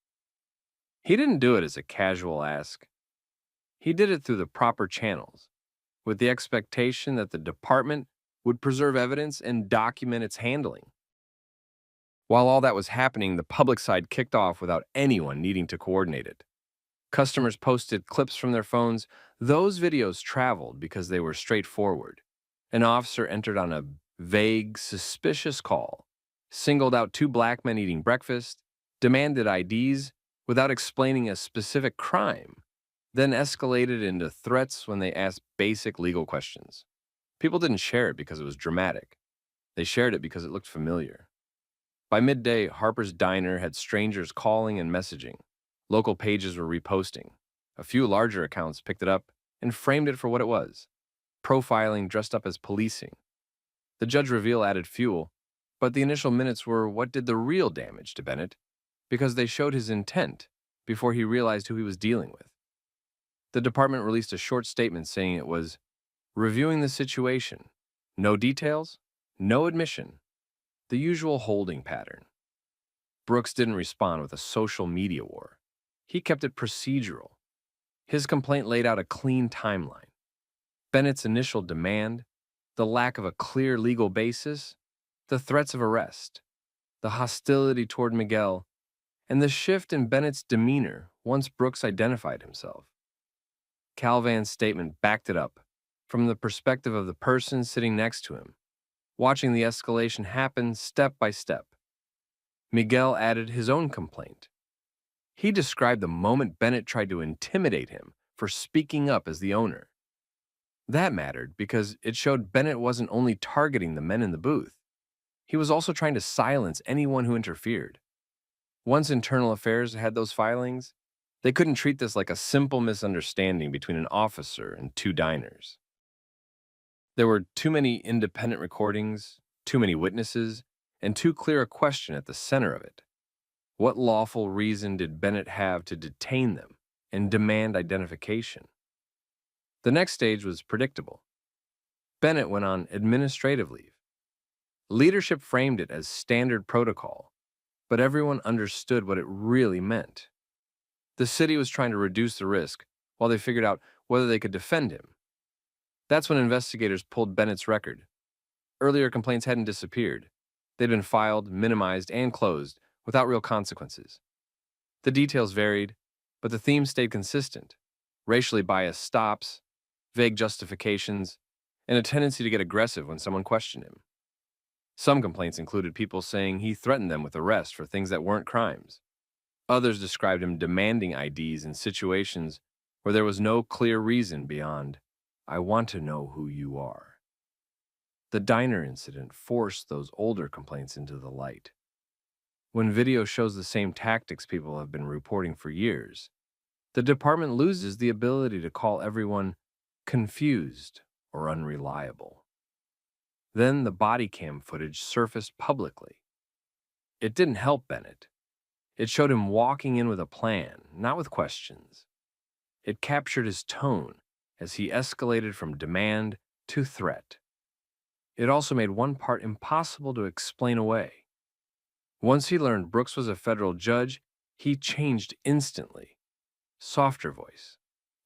He didn't do it as a casual ask. He did it through the proper channels, with the expectation that the department would preserve evidence and document its handling. While all that was happening, the public side kicked off without anyone needing to coordinate it. Customers posted clips from their phones. Those videos traveled because they were straightforward. An officer entered on a vague, suspicious call, singled out two black men eating breakfast, demanded IDs without explaining a specific crime, then escalated into threats when they asked basic legal questions. People didn't share it because it was dramatic. They shared it because it looked familiar. By midday, Harper's Diner had strangers calling and messaging. Local pages were reposting. A few larger accounts picked it up and framed it for what it was: profiling dressed up as policing. The judge reveal added fuel, but the initial minutes were what did the real damage to Bennett, because they showed his intent before he realized who he was dealing with. The department released a short statement saying it was reviewing the situation. No details, no admission, the usual holding pattern. Brooks didn't respond with a social media war. He kept it procedural. His complaint laid out a clean timeline. Bennett's initial demand, the lack of a clear legal basis, the threats of arrest, the hostility toward Miguel, and the shift in Bennett's demeanor once Brooks identified himself. Calvan's statement backed it up from the perspective of the person sitting next to him, watching the escalation happen step by step. Miguel added his own complaint. He described the moment Bennett tried to intimidate him for speaking up as the owner. That mattered because it showed Bennett wasn't only targeting the men in the booth, he was also trying to silence anyone who interfered. Once Internal Affairs had those filings, they couldn't treat this like a simple misunderstanding between an officer and two diners. There were too many independent recordings, too many witnesses, and too clear a question at the center of it. What lawful reason did Bennett have to detain them and demand identification? The next stage was predictable. Bennett went on administrative leave. Leadership framed it as standard protocol, but everyone understood what it really meant. The city was trying to reduce the risk while they figured out whether they could defend him. That's when investigators pulled Bennett's record. Earlier complaints hadn't disappeared. They'd been filed, minimized, and closed without real consequences. The details varied, but the theme stayed consistent: racially biased stops, vague justifications, and a tendency to get aggressive when someone questioned him. Some complaints included people saying he threatened them with arrest for things that weren't crimes. Others described him demanding IDs in situations where there was no clear reason beyond, "I want to know who you are." The diner incident forced those older complaints into the light. When video shows the same tactics people have been reporting for years, the department loses the ability to call everyone confused or unreliable. Then the body cam footage surfaced publicly. It didn't help Bennett. It showed him walking in with a plan, not with questions. It captured his tone as he escalated from demand to threat. It also made one part impossible to explain away. Once he learned Brooks was a federal judge, he changed instantly. Softer voice,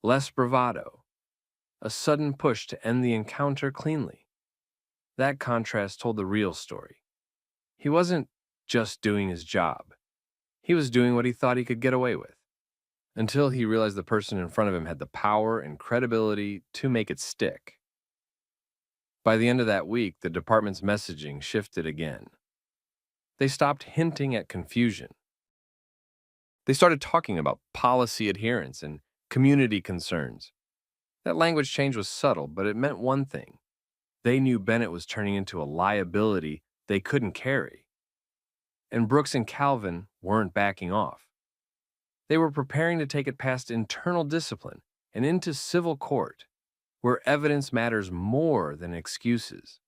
less bravado, a sudden push to end the encounter cleanly. That contrast told the real story. He wasn't just doing his job. He was doing what he thought he could get away with, until he realized the person in front of him had the power and credibility to make it stick. By the end of that week, the department's messaging shifted again. They stopped hinting at confusion. They started talking about policy adherence and community concerns. That language change was subtle, but it meant one thing. They knew Bennett was turning into a liability they couldn't carry. And Brooks and Calvin weren't backing off. They were preparing to take it past internal discipline and into civil court, where evidence matters more than excuses.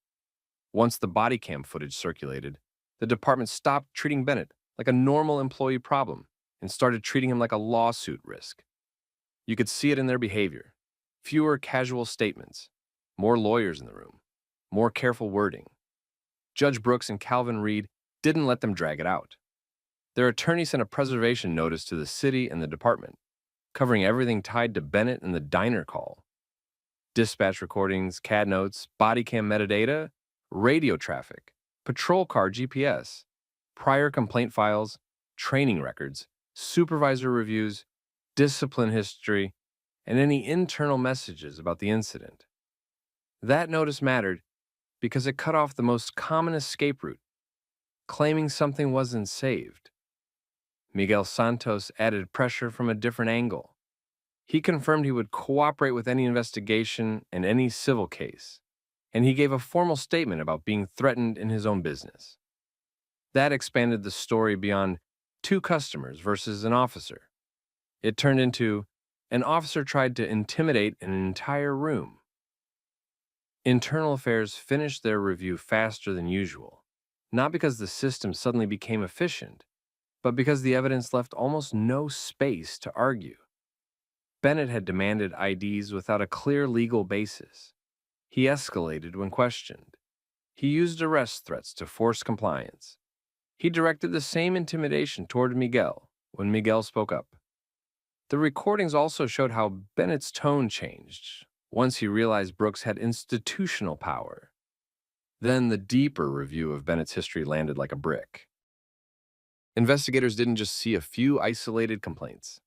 Once the body cam footage circulated, the department stopped treating Bennett like a normal employee problem and started treating him like a lawsuit risk. You could see it in their behavior. Fewer casual statements, more lawyers in the room, more careful wording. Judge Brooks and Calvin Reed didn't let them drag it out. Their attorney sent a preservation notice to the city and the department, covering everything tied to Bennett and the diner call. Dispatch recordings, CAD notes, body cam metadata, radio traffic, patrol car GPS, prior complaint files, training records, supervisor reviews, discipline history, and any internal messages about the incident. That notice mattered because it cut off the most common escape route, claiming something wasn't saved. Miguel Santos added pressure from a different angle. He confirmed he would cooperate with any investigation and any civil case. and he gave a formal statement about being threatened in his own business. That expanded the story beyond two customers versus an officer. It turned into an officer tried to intimidate an entire room. Internal Affairs finished their review faster than usual, not because the system suddenly became efficient, but because the evidence left almost no space to argue. Bennett had demanded IDs without a clear legal basis. He escalated when questioned. He used arrest threats to force compliance. He directed the same intimidation toward Miguel when Miguel spoke up. The recordings also showed how Bennett's tone changed once he realized Brooks had institutional power. Then the deeper review of Bennett's history landed like a brick. Investigators didn't just see a few isolated complaints.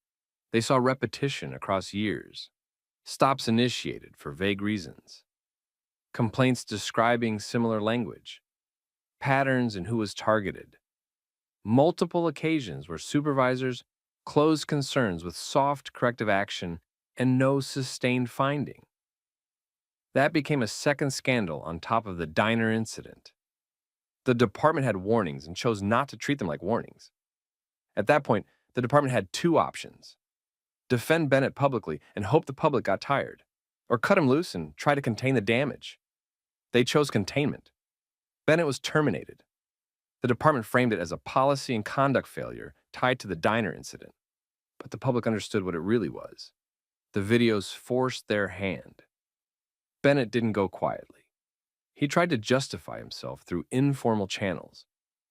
They saw repetition across years, stops initiated for vague reasons, complaints describing similar language, patterns in who was targeted, multiple occasions where supervisors closed concerns with soft corrective action and no sustained finding. That became a second scandal on top of the diner incident. The department had warnings and chose not to treat them like warnings. At that point, the department had two options: defend Bennett publicly and hope the public got tired, or cut him loose and try to contain the damage. They chose containment. Bennett was terminated. The department framed it as a policy and conduct failure tied to the diner incident. But the public understood what it really was. The videos forced their hand. Bennett didn't go quietly. He tried to justify himself through informal channels,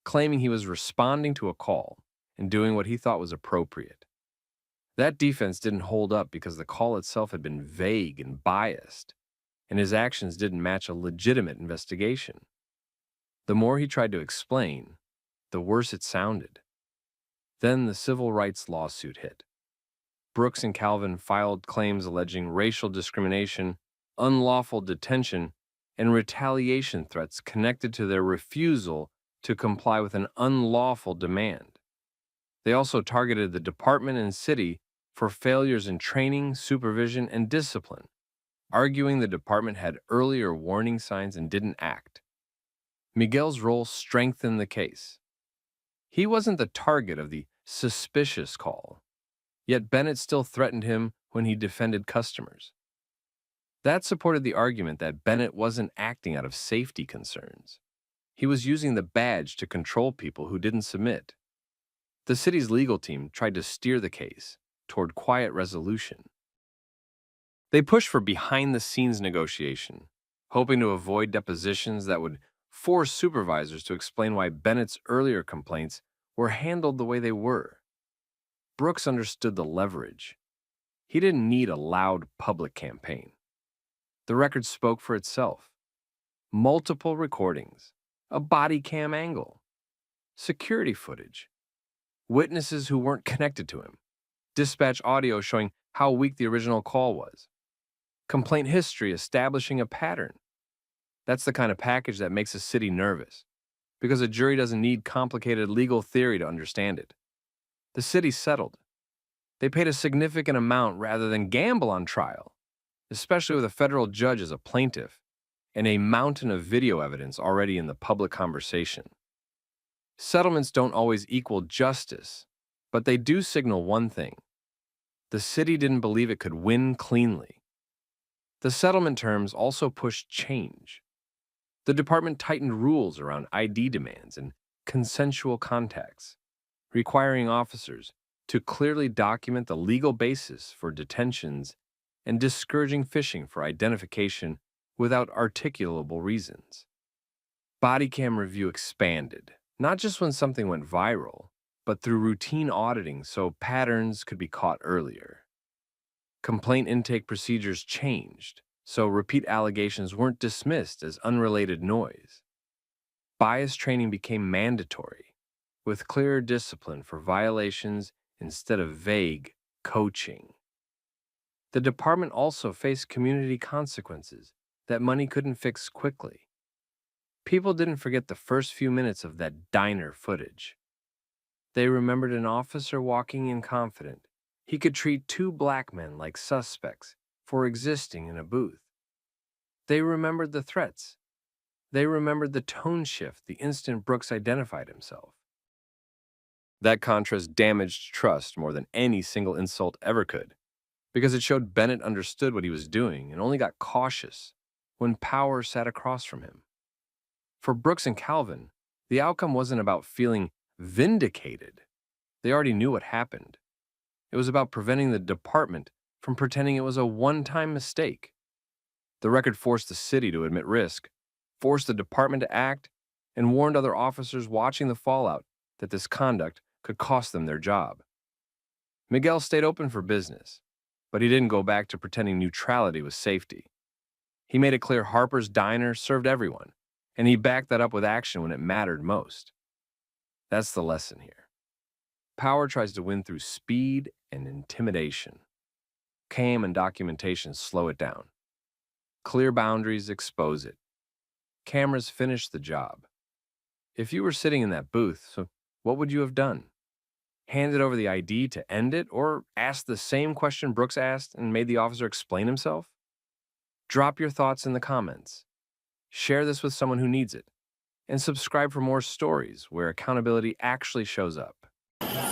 claiming he was responding to a call and doing what he thought was appropriate. That defense didn't hold up because the call itself had been vague and biased, and his actions didn't match a legitimate investigation. The more he tried to explain, the worse it sounded. Then the civil rights lawsuit hit. Brooks and Calvin filed claims alleging racial discrimination, unlawful detention, and retaliation threats connected to their refusal to comply with an unlawful demand. They also targeted the department and city for failures in training, supervision, and discipline, arguing the department had earlier warning signs and didn't act. Miguel's role strengthened the case. He wasn't the target of the suspicious call, yet Bennett still threatened him when he defended customers. That supported the argument that Bennett wasn't acting out of safety concerns. He was using the badge to control people who didn't submit. The city's legal team tried to steer the case toward quiet resolution. They pushed for behind-the-scenes negotiation, hoping to avoid depositions that would force supervisors to explain why Bennett's earlier complaints were handled the way they were. Brooks understood the leverage. He didn't need a loud public campaign. The record spoke for itself. Multiple recordings, a body cam angle, security footage, witnesses who weren't connected to him, dispatch audio showing how weak the original call was, complaint history establishing a pattern. That's the kind of package that makes a city nervous, because a jury doesn't need complicated legal theory to understand it. The city settled. They paid a significant amount rather than gamble on trial, especially with a federal judge as a plaintiff and a mountain of video evidence already in the public conversation. Settlements don't always equal justice, but they do signal one thing. The city didn't believe it could win cleanly. The settlement terms also pushed change. The department tightened rules around ID demands and consensual contacts, requiring officers to clearly document the legal basis for detentions and discouraging fishing for identification without articulable reasons. Bodycam review expanded, not just when something went viral, but through routine auditing so patterns could be caught earlier. Complaint intake procedures changed, so repeat allegations weren't dismissed as unrelated noise. Bias training became mandatory, with clearer discipline for violations instead of vague coaching. The department also faced community consequences that money couldn't fix quickly. People didn't forget the first few minutes of that diner footage. They remembered an officer walking in confident he could treat two black men like suspects for existing in a booth. They remembered the threats. They remembered the tone shift the instant Brooks identified himself. That contrast damaged trust more than any single insult ever could, because it showed Bennett understood what he was doing and only got cautious when power sat across from him. For Brooks and Calvin, the outcome wasn't about feeling vindicated. They already knew what happened. It was about preventing the department from pretending it was a one-time mistake. The record forced the city to admit risk, forced the department to act, and warned other officers watching the fallout that this conduct could cost them their job. Miguel stayed open for business, but he didn't go back to pretending neutrality was safety. He made it clear Harper's Diner served everyone, and he backed that up with action when it mattered most. That's the lesson here. Power tries to win through speed and intimidation. Cam and documentation slow it down. Clear boundaries expose it. Cameras finish the job. If you were sitting in that booth, so what would you have done? Handed over the ID to end it, or asked the same question Brooks asked and made the officer explain himself? Drop your thoughts in the comments. Share this with someone who needs it. And subscribe for more stories where accountability actually shows up.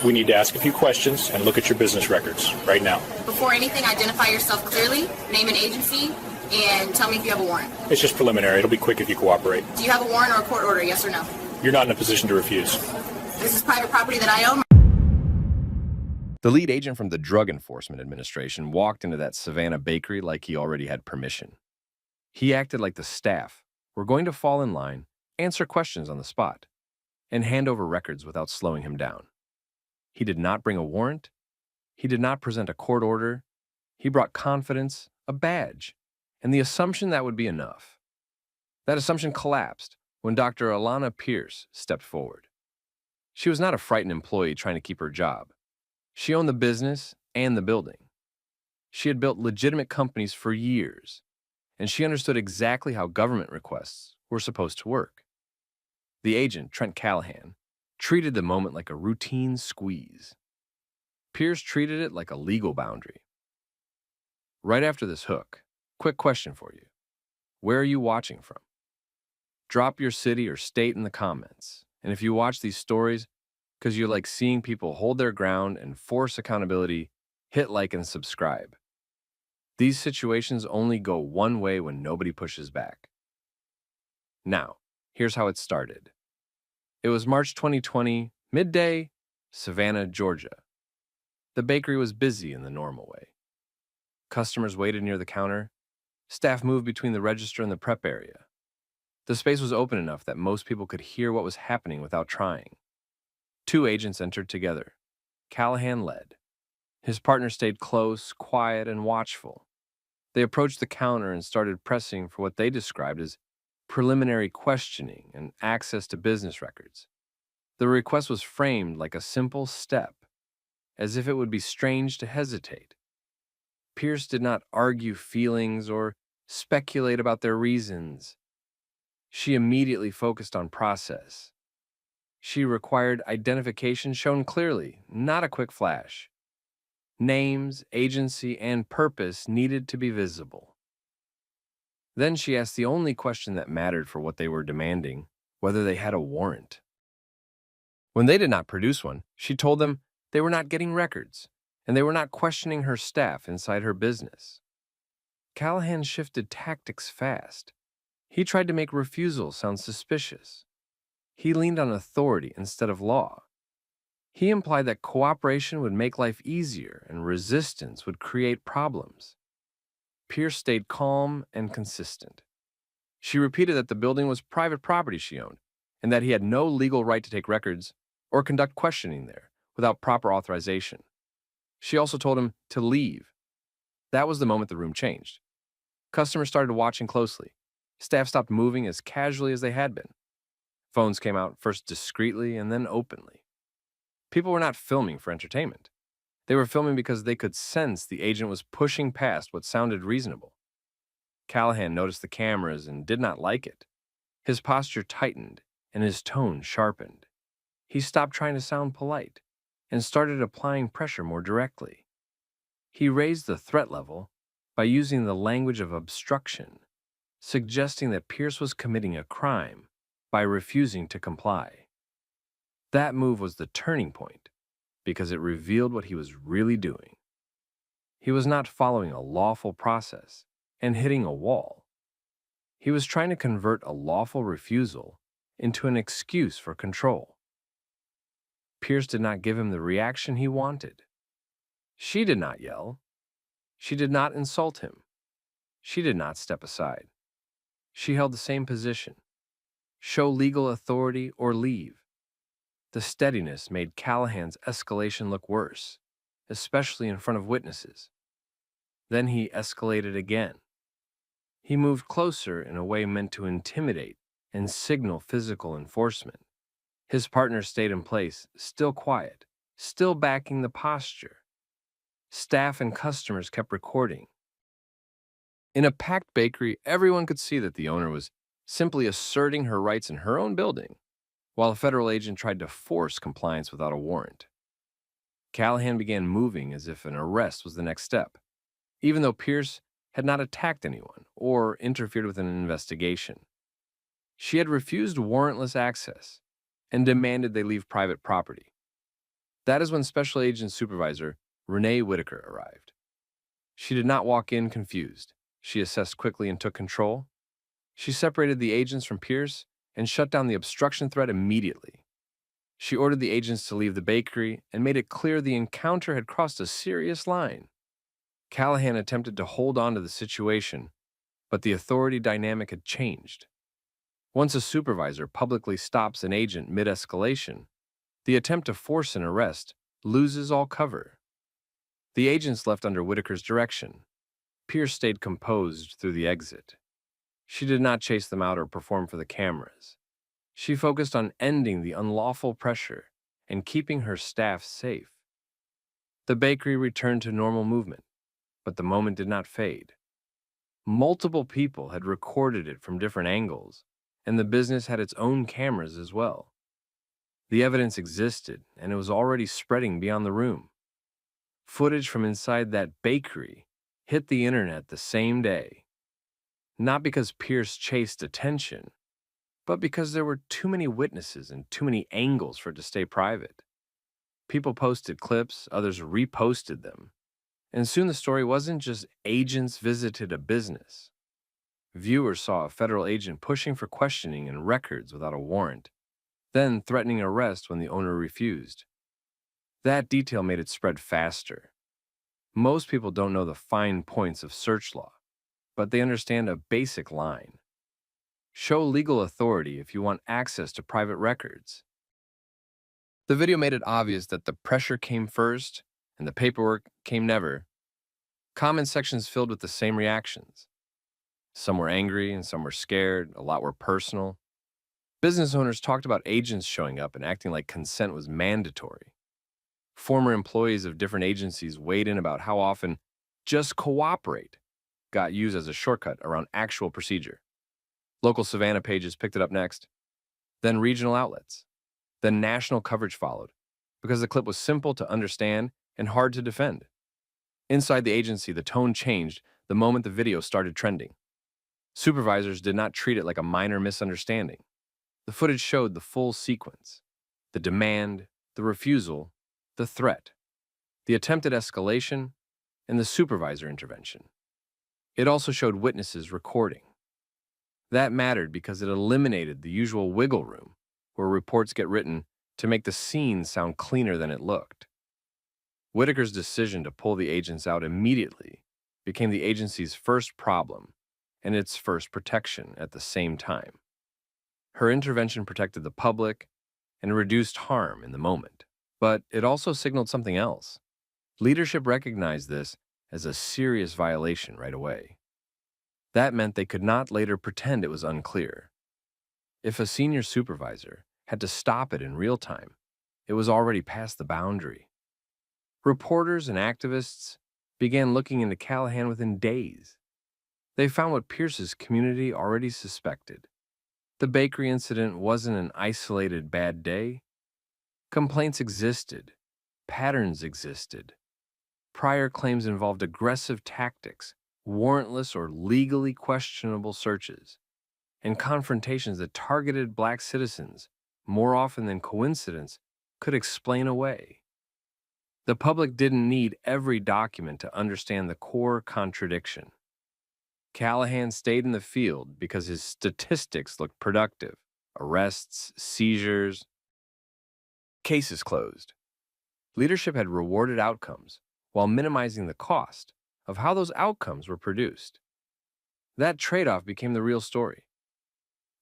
We need to ask a few questions and look at your business records right now. Before anything, identify yourself clearly, name an agency, and tell me if you have a warrant. It's just preliminary. It'll be quick if you cooperate. Do you have a warrant or a court order, yes or no? You're not in a position to refuse. This is private property that I own. The lead agent from the Drug Enforcement Administration walked into that Savannah bakery like he already had permission. He acted like the staff were going to fall in line, answer questions on the spot, and hand over records without slowing him down. He did not bring a warrant. He did not present a court order. He brought confidence, a badge, and the assumption that would be enough. That assumption collapsed when Dr. Alana Pierce stepped forward. She was not a frightened employee trying to keep her job. She owned the business and the building. She had built legitimate companies for years, and she understood exactly how government requests were supposed to work. The agent, Trent Callahan, treated the moment like a routine squeeze. Pierce treated it like a legal boundary. Right after this hook, quick question for you. Where are you watching from? Drop your city or state in the comments. And if you watch these stories because you like seeing people hold their ground and force accountability, hit like and subscribe. These situations only go one way when nobody pushes back. Now, here's how it started. It was March 2020, midday, Savannah, Georgia. The bakery was busy in the normal way. Customers waited near the counter. Staff moved between the register and the prep area. The space was open enough that most people could hear what was happening without trying. 2 agents entered together. Callahan led. His partner stayed close, quiet, and watchful. They approached the counter and started pressing for what they described as preliminary questioning and access to business records. The request was framed like a simple step, as if it would be strange to hesitate. Pierce did not argue feelings or speculate about their reasons. She immediately focused on process. She required identification shown clearly, not a quick flash. Names, agency, and purpose needed to be visible. Then she asked the only question that mattered for what they were demanding, whether they had a warrant. When they did not produce one, she told them they were not getting records, and they were not questioning her staff inside her business. Callahan shifted tactics fast. He tried to make refusal sound suspicious. He leaned on authority instead of law. He implied that cooperation would make life easier and resistance would create problems. Pierce stayed calm and consistent. She repeated that the building was private property she owned and that he had no legal right to take records or conduct questioning there without proper authorization. She also told him to leave. That was the moment the room changed. Customers started watching closely. Staff stopped moving as casually as they had been. Phones came out first discreetly and then openly. People were not filming for entertainment. They were filming because they could sense the agent was pushing past what sounded reasonable. Callahan noticed the cameras and did not like it. His posture tightened and his tone sharpened. He stopped trying to sound polite and started applying pressure more directly. He raised the threat level by using the language of obstruction. suggesting that Pierce was committing a crime by refusing to comply. That move was the turning point because it revealed what he was really doing. He was not following a lawful process and hitting a wall. He was trying to convert a lawful refusal into an excuse for control. Pierce did not give him the reaction he wanted. She did not yell. She did not insult him. She did not step aside. She held the same position. Show legal authority or leave. The steadiness made Callahan's escalation look worse, especially in front of witnesses. Then he escalated again. He moved closer in a way meant to intimidate and signal physical enforcement. His partner stayed in place, still quiet, still backing the posture. Staff and customers kept recording. In a packed bakery, everyone could see that the owner was simply asserting her rights in her own building, while a federal agent tried to force compliance without a warrant. Callahan began moving as if an arrest was the next step, even though Pierce had not attacked anyone or interfered with an investigation. She had refused warrantless access and demanded they leave private property. That is when Special Agent Supervisor Renee Whitaker arrived. She did not walk in confused. She assessed quickly and took control. She separated the agents from Pierce and shut down the obstruction threat immediately. She ordered the agents to leave the bakery and made it clear the encounter had crossed a serious line. Callahan attempted to hold on to the situation, but the authority dynamic had changed. Once a supervisor publicly stops an agent mid-escalation, the attempt to force an arrest loses all cover. The agents left under Whitaker's direction. Pierce stayed composed through the exit. She did not chase them out or perform for the cameras. She focused on ending the unlawful pressure and keeping her staff safe. The bakery returned to normal movement, but the moment did not fade. Multiple people had recorded it from different angles, and the business had its own cameras as well. The evidence existed, and it was already spreading beyond the room. Footage from inside that bakery hit the internet the same day. Not because Pierce chased attention, but because there were too many witnesses and too many angles for it to stay private. People posted clips, others reposted them, and soon the story wasn't just agents visited a business. Viewers saw a federal agent pushing for questioning and records without a warrant, then threatening arrest when the owner refused. That detail made it spread faster. Most people don't know the fine points of search law, but they understand a basic line. Show legal authority if you want access to private records. The video made it obvious that the pressure came first and the paperwork came never. Comment sections filled with the same reactions. Some were angry and some were scared, a lot were personal. Business owners talked about agents showing up and acting like consent was mandatory. Former employees of different agencies weighed in about how often "just cooperate" got used as a shortcut around actual procedure. Local Savannah pages picked it up next. Then regional outlets. Then national coverage followed, because the clip was simple to understand and hard to defend. Inside the agency, the tone changed the moment the video started trending. Supervisors did not treat it like a minor misunderstanding. The footage showed the full sequence: the demand, the refusal, the threat, the attempted escalation, and the supervisor intervention. It also showed witnesses recording. That mattered because it eliminated the usual wiggle room where reports get written to make the scene sound cleaner than it looked. Whitaker's decision to pull the agents out immediately became the agency's first problem and its first protection at the same time. Her intervention protected the public and reduced harm in the moment, but it also signaled something else. Leadership recognized this as a serious violation right away. That meant they could not later pretend it was unclear. If a senior supervisor had to stop it in real time, it was already past the boundary. Reporters and activists began looking into Callahan within days. They found what Pierce's community already suspected. The bakery incident wasn't an isolated bad day. Complaints existed. Patterns existed. Prior claims involved aggressive tactics, warrantless or legally questionable searches, and confrontations that targeted black citizens more often than coincidence could explain away. The public didn't need every document to understand the core contradiction. Callahan stayed in the field because his statistics looked productive. Arrests, seizures, cases closed. Leadership had rewarded outcomes while minimizing the cost of how those outcomes were produced. That trade-off became the real story.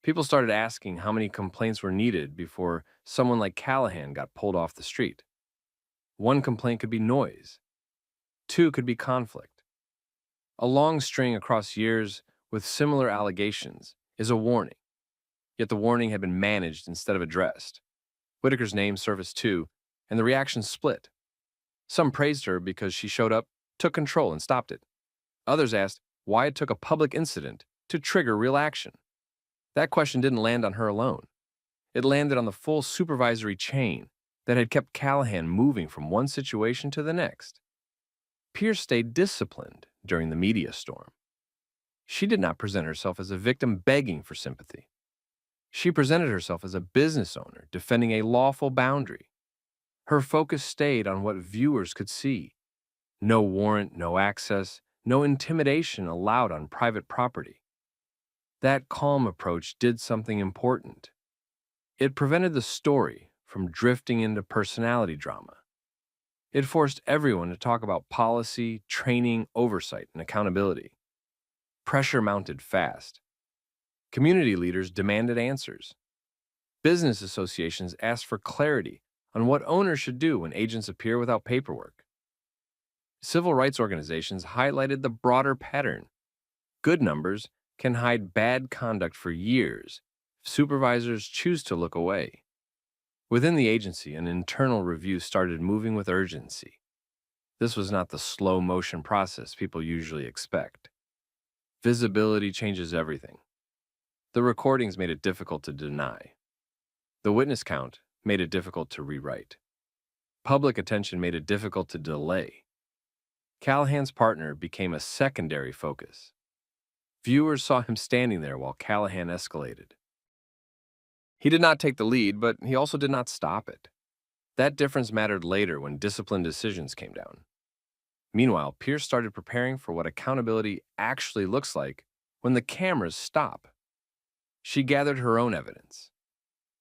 People started asking how many complaints were needed before someone like Callahan got pulled off the street. One complaint could be noise. Two could be conflict. A long string across years with similar allegations is a warning, yet the warning had been managed instead of addressed. Whitaker's name surfaced too, and the reaction split. Some praised her because she showed up, took control, and stopped it. Others asked why it took a public incident to trigger real action. That question didn't land on her alone. It landed on the full supervisory chain that had kept Callahan moving from one situation to the next. Pierce stayed disciplined during the media storm. She did not present herself as a victim begging for sympathy. She presented herself as a business owner defending a lawful boundary. Her focus stayed on what viewers could see. No warrant, no access, no intimidation allowed on private property. That calm approach did something important. It prevented the story from drifting into personality drama. It forced everyone to talk about policy, training, oversight, and accountability. Pressure mounted fast. Community leaders demanded answers. Business associations asked for clarity on what owners should do when agents appear without paperwork. Civil rights organizations highlighted the broader pattern. Good numbers can hide bad conduct for years if supervisors choose to look away. Within the agency, an internal review started moving with urgency. This was not the slow-motion process people usually expect. Visibility changes everything. The recordings made it difficult to deny. The witness count made it difficult to rewrite. Public attention made it difficult to delay. Callahan's partner became a secondary focus. Viewers saw him standing there while Callahan escalated. He did not take the lead, but he also did not stop it. That difference mattered later when disciplined decisions came down. Meanwhile, Pierce started preparing for what accountability actually looks like when the cameras stop. She gathered her own evidence.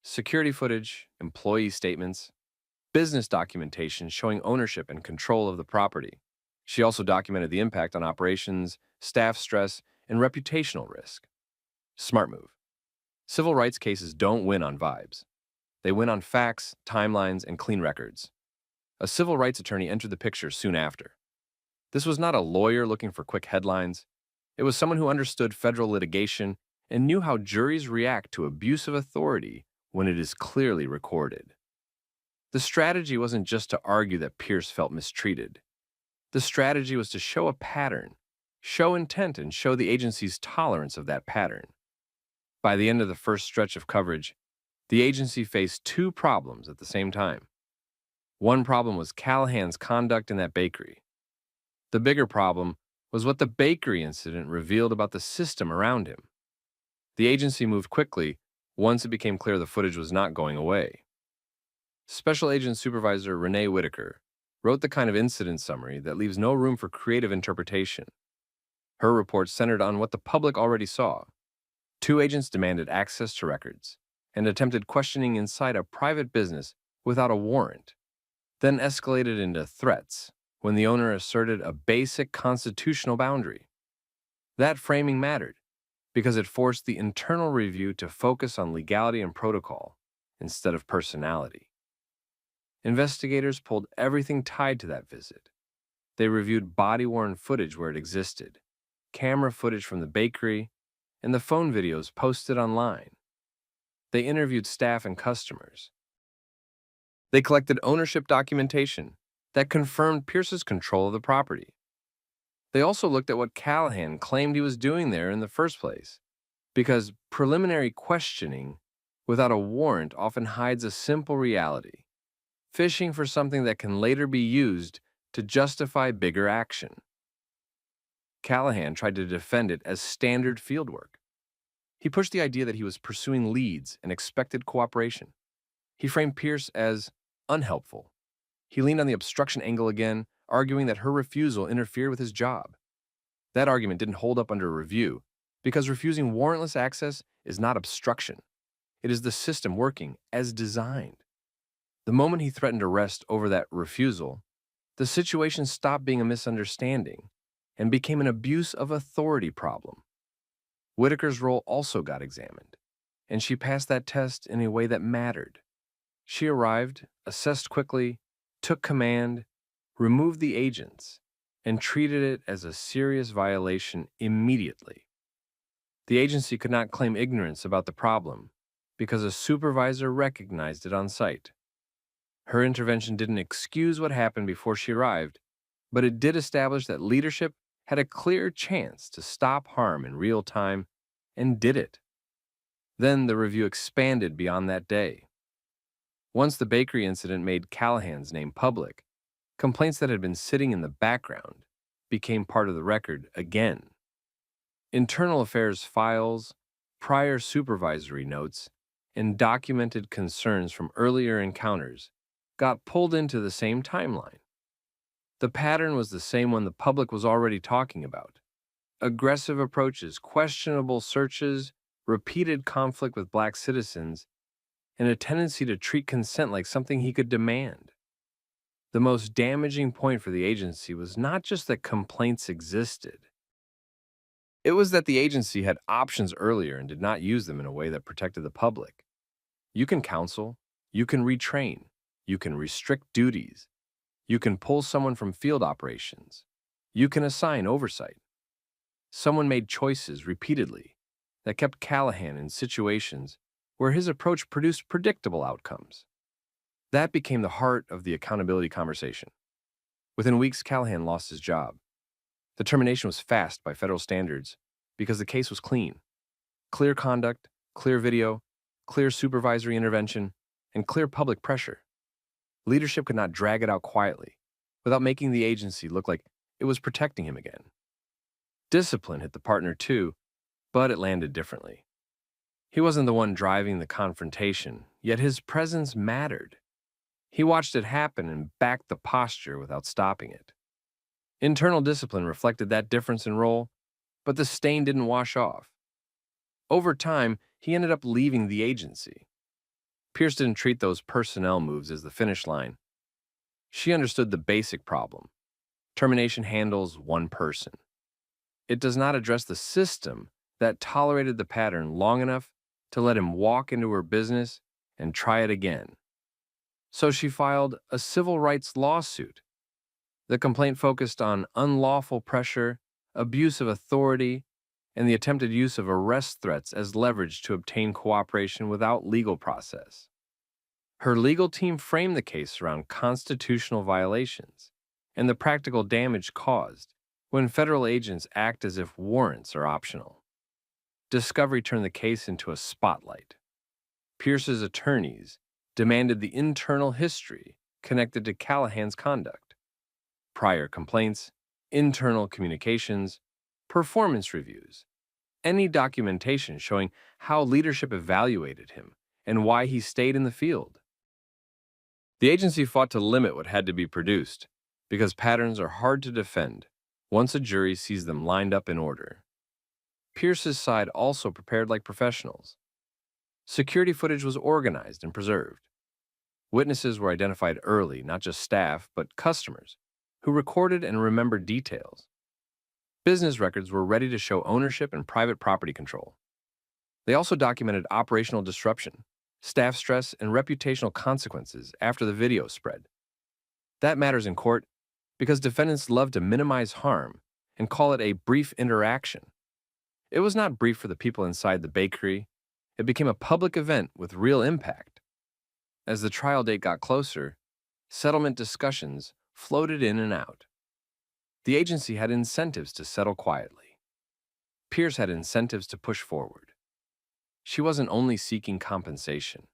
Security footage, employee statements, business documentation showing ownership and control of the property. She also documented the impact on operations, staff stress, and reputational risk. Smart move. Civil rights cases don't win on vibes. They win on facts, timelines, and clean records. A civil rights attorney entered the picture soon after. This was not a lawyer looking for quick headlines. It was someone who understood federal litigation and knew how juries react to abuse of authority when it is clearly recorded. The strategy wasn't just to argue that Pierce felt mistreated. The strategy was to show a pattern, show intent, and show the agency's tolerance of that pattern. By the end of the first stretch of coverage, the agency faced two problems at the same time. One problem was Callahan's conduct in that bakery. The bigger problem was what the bakery incident revealed about the system around him. The agency moved quickly once it became clear the footage was not going away. Special Agent Supervisor Renee Whitaker wrote the kind of incident summary that leaves no room for creative interpretation. Her report centered on what the public already saw. Two agents demanded access to records and attempted questioning inside a private business without a warrant, then escalated into threats when the owner asserted a basic constitutional boundary. That framing mattered because it forced the internal review to focus on legality and protocol instead of personality. Investigators pulled everything tied to that visit. They reviewed body-worn footage where it existed, camera footage from the bakery, and the phone videos posted online. They interviewed staff and customers. They collected ownership documentation that confirmed Pierce's control of the property. They also looked at what Callahan claimed he was doing there in the first place, because preliminary questioning without a warrant often hides a simple reality: fishing for something that can later be used to justify bigger action. Callahan tried to defend it as standard fieldwork. He pushed the idea that he was pursuing leads and expected cooperation. He framed Pierce as unhelpful. He leaned on the obstruction angle again, arguing that her refusal interfered with his job. That argument didn't hold up under review, because refusing warrantless access is not obstruction. It is the system working as designed. The moment he threatened arrest over that refusal, the situation stopped being a misunderstanding and became an abuse of authority problem. Whitaker's role also got examined, and she passed that test in a way that mattered. She arrived, assessed quickly, took command, removed the agents, and treated it as a serious violation immediately. The agency could not claim ignorance about the problem because a supervisor recognized it on site. Her intervention didn't excuse what happened before she arrived, but it did establish that leadership had a clear chance to stop harm in real time, and did it. Then the review expanded beyond that day. Once the bakery incident made Callahan's name public, complaints that had been sitting in the background became part of the record again. Internal affairs files, prior supervisory notes, and documented concerns from earlier encounters got pulled into the same timeline. The pattern was the same one the public was already talking about: aggressive approaches, questionable searches, repeated conflict with black citizens, and a tendency to treat consent like something he could demand. The most damaging point for the agency was not just that complaints existed. It was that the agency had options earlier and did not use them in a way that protected the public. You can counsel, you can retrain, you can restrict duties, you can pull someone from field operations, you can assign oversight. Someone made choices repeatedly that kept Callahan in situations where his approach produced predictable outcomes. That became the heart of the accountability conversation. Within weeks, Callahan lost his job. The termination was fast by federal standards because the case was clean. Clear conduct, clear video, clear supervisory intervention, and clear public pressure. Leadership could not drag it out quietly without making the agency look like it was protecting him again. Discipline hit the partner too, but it landed differently. He wasn't the one driving the confrontation, yet his presence mattered. He watched it happen and backed the posture without stopping it. Internal discipline reflected that difference in role, but the stain didn't wash off. Over time, he ended up leaving the agency. Pierce didn't treat those personnel moves as the finish line. She understood the basic problem. Termination handles one person. It does not address the system that tolerated the pattern long enough to let him walk into her business and try it again. So she filed a civil rights lawsuit. The complaint focused on unlawful pressure, abuse of authority, and the attempted use of arrest threats as leverage to obtain cooperation without legal process. Her legal team framed the case around constitutional violations and the practical damage caused when federal agents act as if warrants are optional. Discovery turned the case into a spotlight. Pierce's attorneys demanded the internal history connected to Callahan's conduct: prior complaints, internal communications, performance reviews, any documentation showing how leadership evaluated him and why he stayed in the field. The agency fought to limit what had to be produced because patterns are hard to defend once a jury sees them lined up in order. Pierce's side also prepared like professionals. Security footage was organized and preserved. Witnesses were identified early, not just staff, but customers, who recorded and remembered details. Business records were ready to show ownership and private property control. They also documented operational disruption, staff stress, and reputational consequences after the video spread. That matters in court because defendants love to minimize harm and call it a brief interaction. It was not brief for the people inside the bakery. It became a public event with real impact. As the trial date got closer, settlement discussions floated in and out. The agency had incentives to settle quietly. Pierce had incentives to push forward. She wasn't only seeking compensation.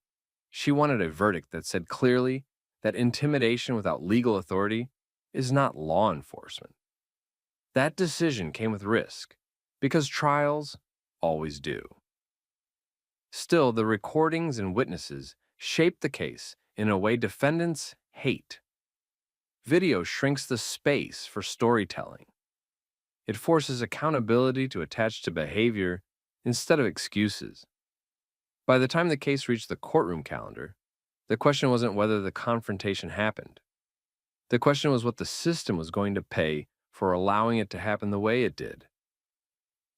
She wanted a verdict that said clearly that intimidation without legal authority is not law enforcement. That decision came with risk, because trials always do. Still, the recordings and witnesses shaped the case in a way defendants hate. Video shrinks the space for storytelling. It forces accountability to attach to behavior instead of excuses. By the time the case reached the courtroom calendar, the question wasn't whether the confrontation happened. The question was what the system was going to pay for allowing it to happen the way it did.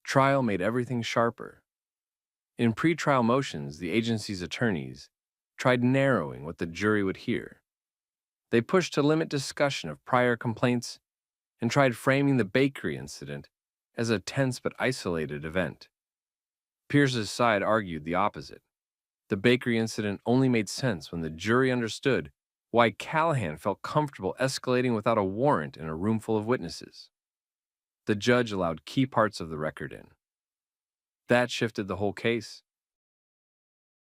Trial made everything sharper. In pretrial motions, the agency's attorneys tried narrowing what the jury would hear. They pushed to limit discussion of prior complaints and tried framing the bakery incident as a tense but isolated event. Pierce's side argued the opposite. The bakery incident only made sense when the jury understood why Callahan felt comfortable escalating without a warrant in a room full of witnesses. The judge allowed key parts of the record in. That shifted the whole case.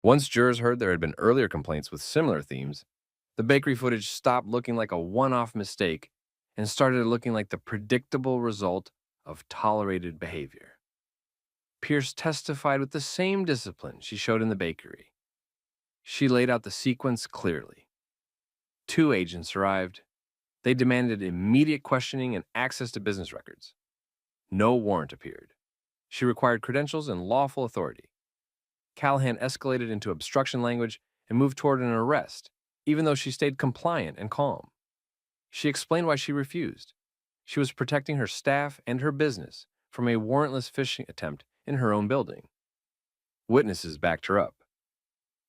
Once jurors heard there had been earlier complaints with similar themes, the bakery footage stopped looking like a one-off mistake and started looking like the predictable result of tolerated behavior. Pierce testified with the same discipline she showed in the bakery. She laid out the sequence clearly. 2 agents arrived. They demanded immediate questioning and access to business records. No warrant appeared. She required credentials and lawful authority. Callahan escalated into obstruction language and moved toward an arrest, even though she stayed compliant and calm. She explained why she refused. She was protecting her staff and her business from a warrantless phishing attempt in her own building. Witnesses backed her up.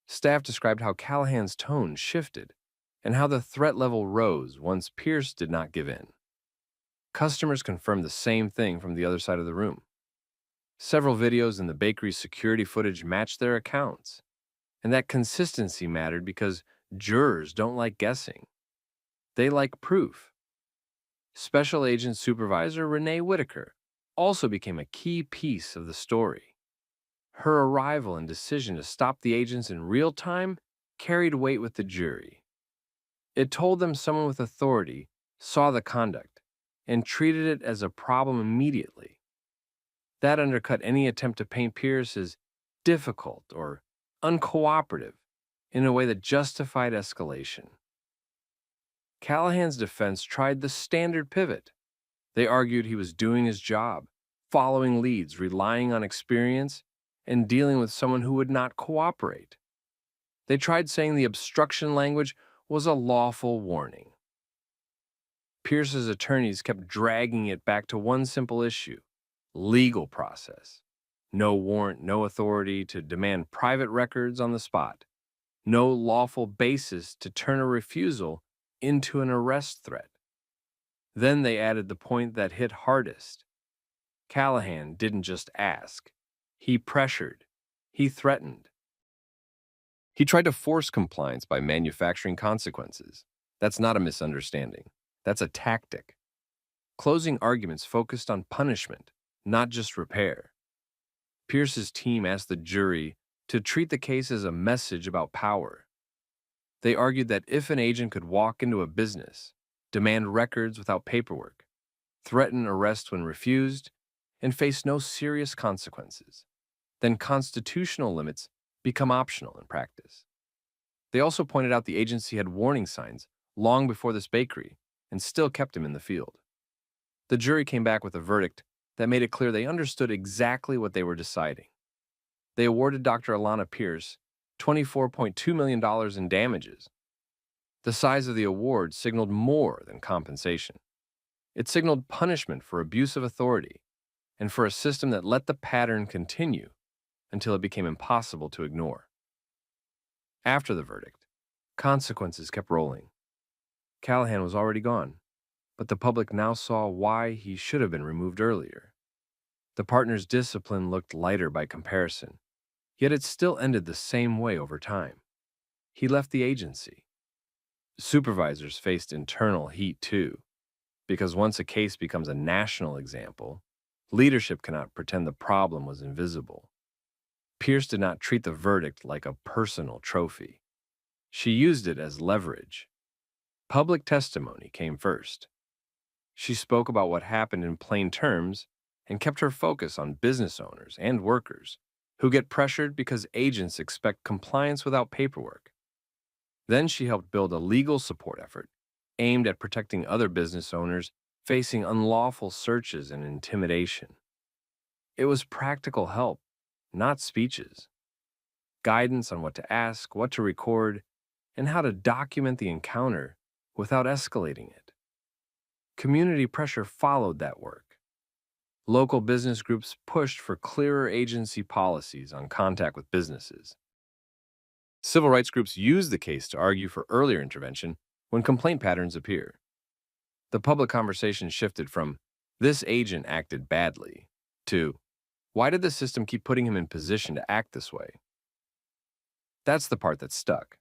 Staff described how Callahan's tone shifted and how the threat level rose once Pierce did not give in. Customers confirmed the same thing from the other side of the room. Several videos in the bakery's security footage matched their accounts, and that consistency mattered because jurors don't like guessing. They like proof. Special Agent Supervisor Renee Whitaker also became a key piece of the story. Her arrival and decision to stop the agents in real time carried weight with the jury. It told them someone with authority saw the conduct and treated it as a problem immediately. That undercut any attempt to paint Pierce as difficult or uncooperative in a way that justified escalation. Callahan's defense tried the standard pivot. They argued he was doing his job, following leads, relying on experience, and dealing with someone who would not cooperate. They tried saying the obstruction language was a lawful warning. Pierce's attorneys kept dragging it back to one simple issue: legal process. No warrant, no authority to demand private records on the spot. No lawful basis to turn a refusal into an arrest threat. Then they added the point that hit hardest. Callahan didn't just ask. He pressured. He threatened. He tried to force compliance by manufacturing consequences. That's not a misunderstanding. That's a tactic. Closing arguments focused on punishment, not just repair. Pierce's team asked the jury to treat the case as a message about power. They argued that if an agent could walk into a business, demand records without paperwork, threaten arrest when refused, and face no serious consequences, then constitutional limits become optional in practice. They also pointed out the agency had warning signs long before this bakery and still kept him in the field. The jury came back with a verdict that made it clear they understood exactly what they were deciding. They awarded Dr. Alana Pierce $24.2 million in damages. The size of the award signaled more than compensation. It signaled punishment for abuse of authority and for a system that let the pattern continue until it became impossible to ignore. After the verdict, consequences kept rolling. Callahan was already gone, but the public now saw why he should have been removed earlier. The partner's discipline looked lighter by comparison, yet it still ended the same way over time. He left the agency. Supervisors faced internal heat too, because once a case becomes a national example, leadership cannot pretend the problem was invisible. Pierce did not treat the verdict like a personal trophy. She used it as leverage. Public testimony came first. She spoke about what happened in plain terms and kept her focus on business owners and workers who get pressured because agents expect compliance without paperwork. Then she helped build a legal support effort aimed at protecting other business owners facing unlawful searches and intimidation. It was practical help, not speeches. Guidance on what to ask, what to record, and how to document the encounter without escalating it. Community pressure followed that work. Local business groups pushed for clearer agency policies on contact with businesses. Civil rights groups used the case to argue for earlier intervention when complaint patterns appear. The public conversation shifted from, "This agent acted badly," to, "Why did the system keep putting him in position to act this way?" That's the part that stuck.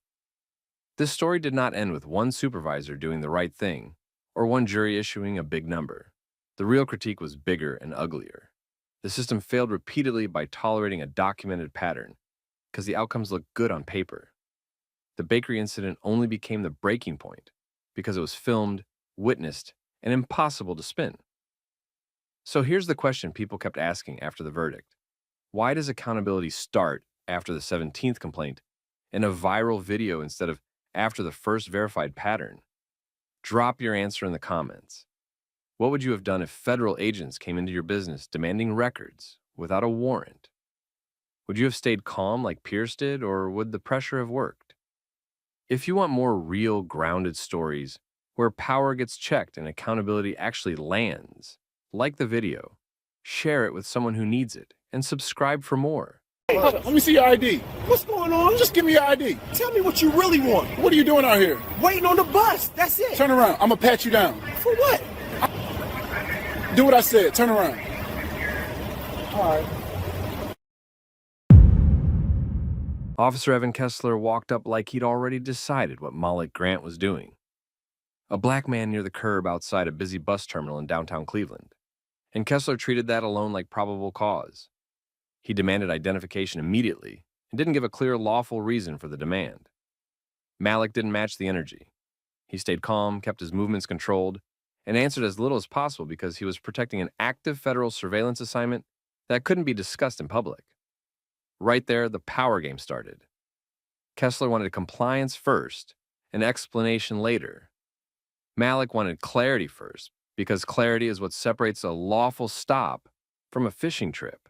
This story did not end with one supervisor doing the right thing or one jury issuing a big number. The real critique was bigger and uglier. The system failed repeatedly by tolerating a documented pattern because the outcomes looked good on paper. The bakery incident only became the breaking point because it was filmed, witnessed, and impossible to spin. So here's the question people kept asking after the verdict. Why does accountability start after the 17th complaint in a viral video instead of after the first verified pattern? Drop your answer in the comments. What would you have done if federal agents came into your business demanding records without a warrant? Would you have stayed calm like Pierce did, or would the pressure have worked? If you want more real, grounded stories where power gets checked and accountability actually lands, like the video, share it with someone who needs it, and subscribe for more. Hey, let me see your ID. What's going on? Just give me your ID. Tell me what you really want. What are you doing out here? Waiting on the bus. That's it. Turn around. I'm gonna pat you down. For what? Do what I said. Turn around. All right. Officer Evan Kessler walked up like he'd already decided what Malik Grant was doing. A black man near the curb outside a busy bus terminal in downtown Cleveland. And Kessler treated that alone like probable cause. He demanded identification immediately and didn't give a clear lawful reason for the demand. Malik didn't match the energy. He stayed calm, kept his movements controlled, and answered as little as possible because he was protecting an active federal surveillance assignment that couldn't be discussed in public. Right there, the power game started. Kessler wanted compliance first, and explanation later. Malik wanted clarity first, because clarity is what separates a lawful stop from a fishing trip.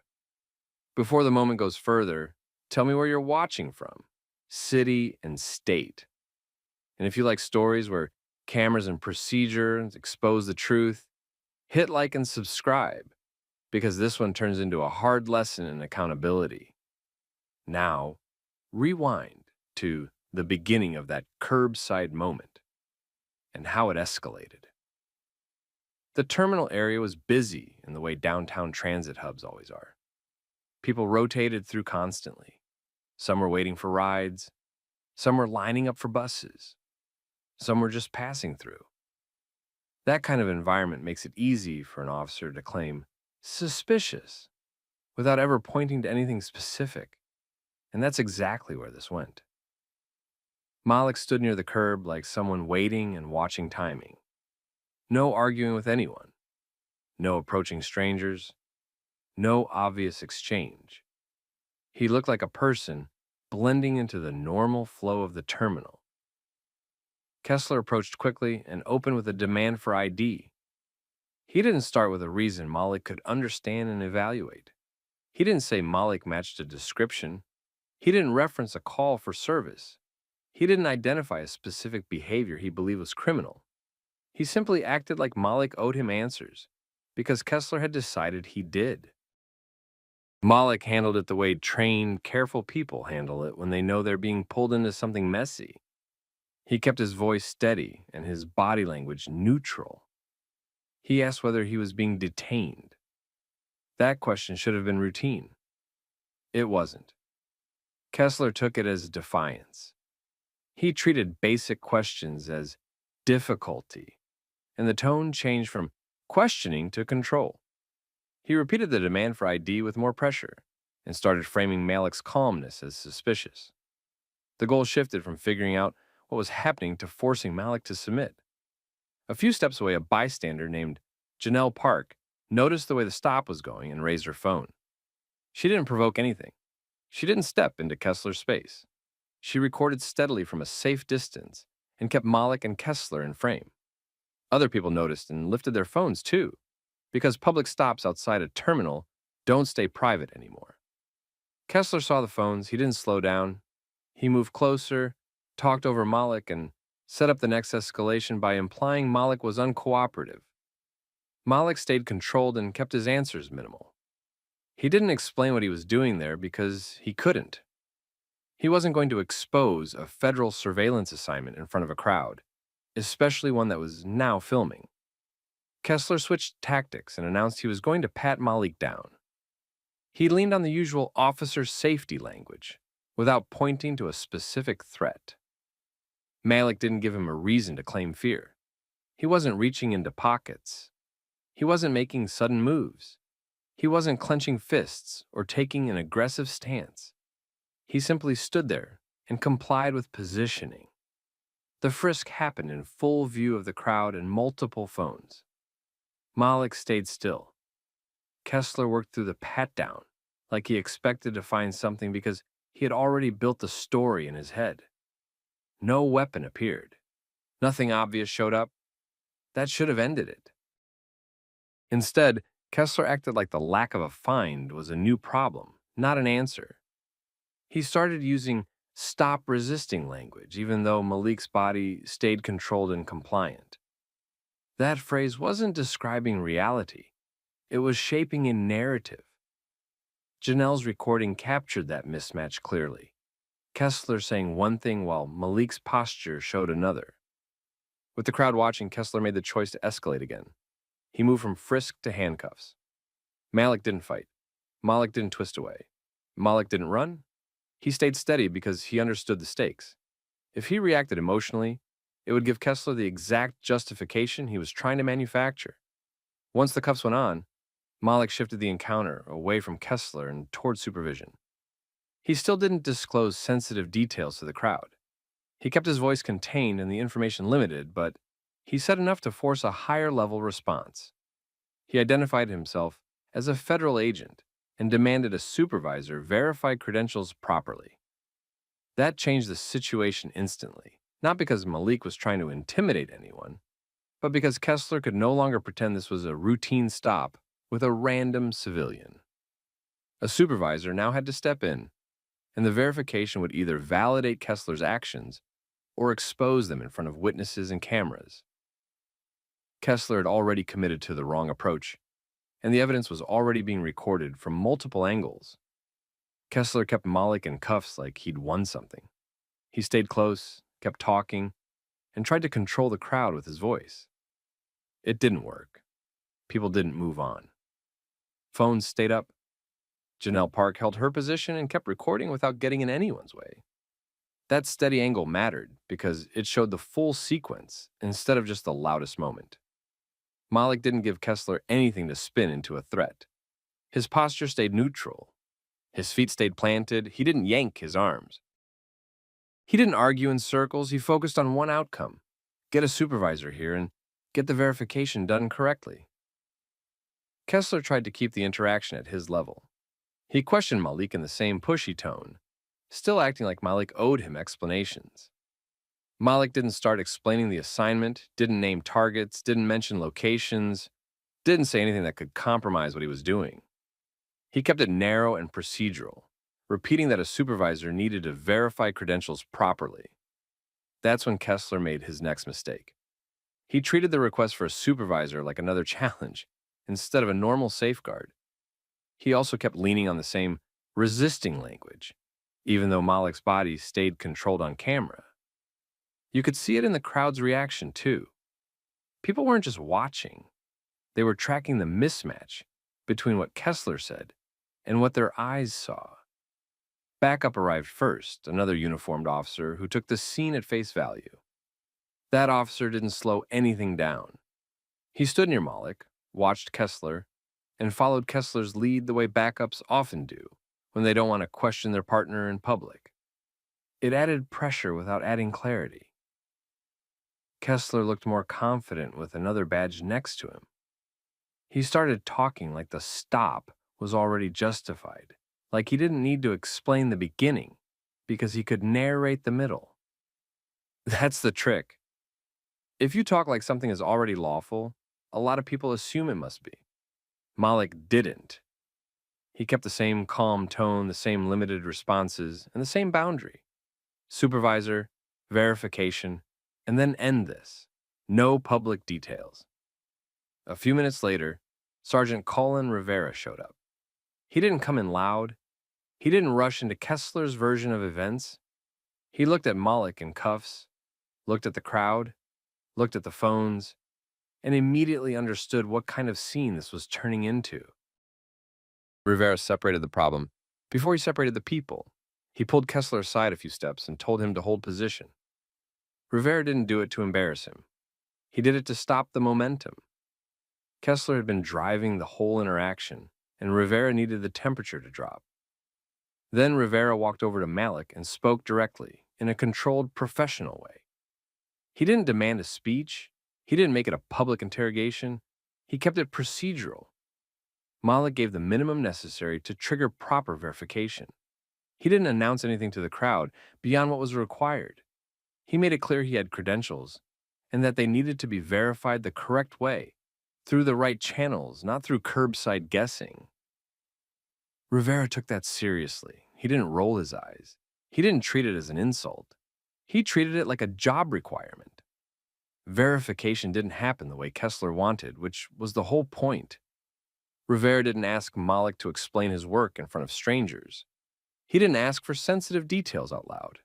Before the moment goes further, tell me where you're watching from, city and state. And if you like stories where cameras and procedures expose the truth, hit like and subscribe, because this one turns into a hard lesson in accountability. Now, rewind to the beginning of that curbside moment and how it escalated. The terminal area was busy in the way downtown transit hubs always are. People rotated through constantly. Some were waiting for rides. Some were lining up for buses. Some were just passing through. That kind of environment makes it easy for an officer to claim suspicious without ever pointing to anything specific. And that's exactly where this went. Malik stood near the curb like someone waiting and watching timing. No arguing with anyone. No approaching strangers. No obvious exchange. He looked like a person blending into the normal flow of the terminal. Kessler approached quickly and opened with a demand for ID. He didn't start with a reason Malik could understand and evaluate. He didn't say Malik matched a description. He didn't reference a call for service. He didn't identify a specific behavior he believed was criminal. He simply acted like Malik owed him answers, because Kessler had decided he did. Malik handled it the way trained, careful people handle it when they know they're being pulled into something messy. He kept his voice steady and his body language neutral. He asked whether he was being detained. That question should have been routine. It wasn't. Kessler took it as defiance. He treated basic questions as difficulty, and the tone changed from questioning to control. He repeated the demand for ID with more pressure and started framing Malik's calmness as suspicious. The goal shifted from figuring out what was happening to forcing Malik to submit. A few steps away, a bystander named Janelle Park noticed the way the stop was going and raised her phone. She didn't provoke anything. She didn't step into Kessler's space. She recorded steadily from a safe distance and kept Malik and Kessler in frame. Other people noticed and lifted their phones too, because public stops outside a terminal don't stay private anymore. Kessler saw the phones. He didn't slow down. He moved closer, talked over Malik, and set up the next escalation by implying Malik was uncooperative. Malik stayed controlled and kept his answers minimal. He didn't explain what he was doing there because he couldn't. He wasn't going to expose a federal surveillance assignment in front of a crowd, especially one that was now filming. Kessler switched tactics and announced he was going to pat Malik down. He leaned on the usual officer safety language, without pointing to a specific threat. Malik didn't give him a reason to claim fear. He wasn't reaching into pockets. He wasn't making sudden moves. He wasn't clenching fists or taking an aggressive stance. He simply stood there and complied with positioning. The frisk happened in full view of the crowd and multiple phones. Malik stayed still. Kessler worked through the pat-down like he expected to find something because he had already built the story in his head. No weapon appeared. Nothing obvious showed up. That should have ended it. Instead, Kessler acted like the lack of a find was a new problem, not an answer. He started using stop resisting language, even though Malik's body stayed controlled and compliant. That phrase wasn't describing reality. It was shaping a narrative. Janelle's recording captured that mismatch clearly. Kessler saying one thing while Malik's posture showed another. With the crowd watching, Kessler made the choice to escalate again. He moved from frisk to handcuffs. Malik didn't fight. Malik didn't twist away. Malik didn't run. He stayed steady because he understood the stakes. If he reacted emotionally, it would give Kessler the exact justification he was trying to manufacture. Once the cuffs went on, Malik shifted the encounter away from Kessler and toward supervision. He still didn't disclose sensitive details to the crowd. He kept his voice contained and the information limited, but he said enough to force a higher-level response. He identified himself as a federal agent and demanded a supervisor verify credentials properly. That changed the situation instantly, not because Malik was trying to intimidate anyone, but because Kessler could no longer pretend this was a routine stop with a random civilian. A supervisor now had to step in, and the verification would either validate Kessler's actions or expose them in front of witnesses and cameras. Kessler had already committed to the wrong approach, and the evidence was already being recorded from multiple angles. Kessler kept Malik in cuffs like he'd won something. He stayed close, kept talking, and tried to control the crowd with his voice. It didn't work. People didn't move on. Phones stayed up. Janelle Park held her position and kept recording without getting in anyone's way. That steady angle mattered because it showed the full sequence instead of just the loudest moment. Malik didn't give Kessler anything to spin into a threat. His posture stayed neutral. His feet stayed planted. He didn't yank his arms. He didn't argue in circles. He focused on one outcome: get a supervisor here and get the verification done correctly. Kessler tried to keep the interaction at his level. He questioned Malik in the same pushy tone, still acting like Malik owed him explanations. Malik didn't start explaining the assignment, didn't name targets, didn't mention locations, didn't say anything that could compromise what he was doing. He kept it narrow and procedural, repeating that a supervisor needed to verify credentials properly. That's when Kessler made his next mistake. He treated the request for a supervisor like another challenge instead of a normal safeguard. He also kept leaning on the same resisting language, even though Malik's body stayed controlled on camera. You could see it in the crowd's reaction, too. People weren't just watching. They were tracking the mismatch between what Kessler said and what their eyes saw. Backup arrived first, another uniformed officer who took the scene at face value. That officer didn't slow anything down. He stood near Malik, watched Kessler, and followed Kessler's lead the way backups often do when they don't want to question their partner in public. It added pressure without adding clarity. Kessler looked more confident with another badge next to him. He started talking like the stop was already justified, like he didn't need to explain the beginning because he could narrate the middle. That's the trick. If you talk like something is already lawful, a lot of people assume it must be. Malik didn't. He kept the same calm tone, the same limited responses, and the same boundary. Supervisor, verification, and then end this. No public details. A few minutes later, Sergeant Colin Rivera showed up. He didn't come in loud. He didn't rush into Kessler's version of events. He looked at Malik in cuffs, looked at the crowd, looked at the phones, and immediately understood what kind of scene this was turning into. Rivera separated the problem before he separated the people. He pulled Kessler aside a few steps and told him to hold position. Rivera didn't do it to embarrass him. He did it to stop the momentum. Kessler had been driving the whole interaction, and Rivera needed the temperature to drop. Then Rivera walked over to Malik and spoke directly, in a controlled, professional way. He didn't demand a speech. He didn't make it a public interrogation. He kept it procedural. Malik gave the minimum necessary to trigger proper verification. He didn't announce anything to the crowd beyond what was required. He made it clear he had credentials and that they needed to be verified the correct way, through the right channels, not through curbside guessing. Rivera took that seriously. He didn't roll his eyes. He didn't treat it as an insult. He treated it like a job requirement. Verification didn't happen the way Kessler wanted, which was the whole point. Rivera didn't ask Malik to explain his work in front of strangers. He didn't ask for sensitive details out loud.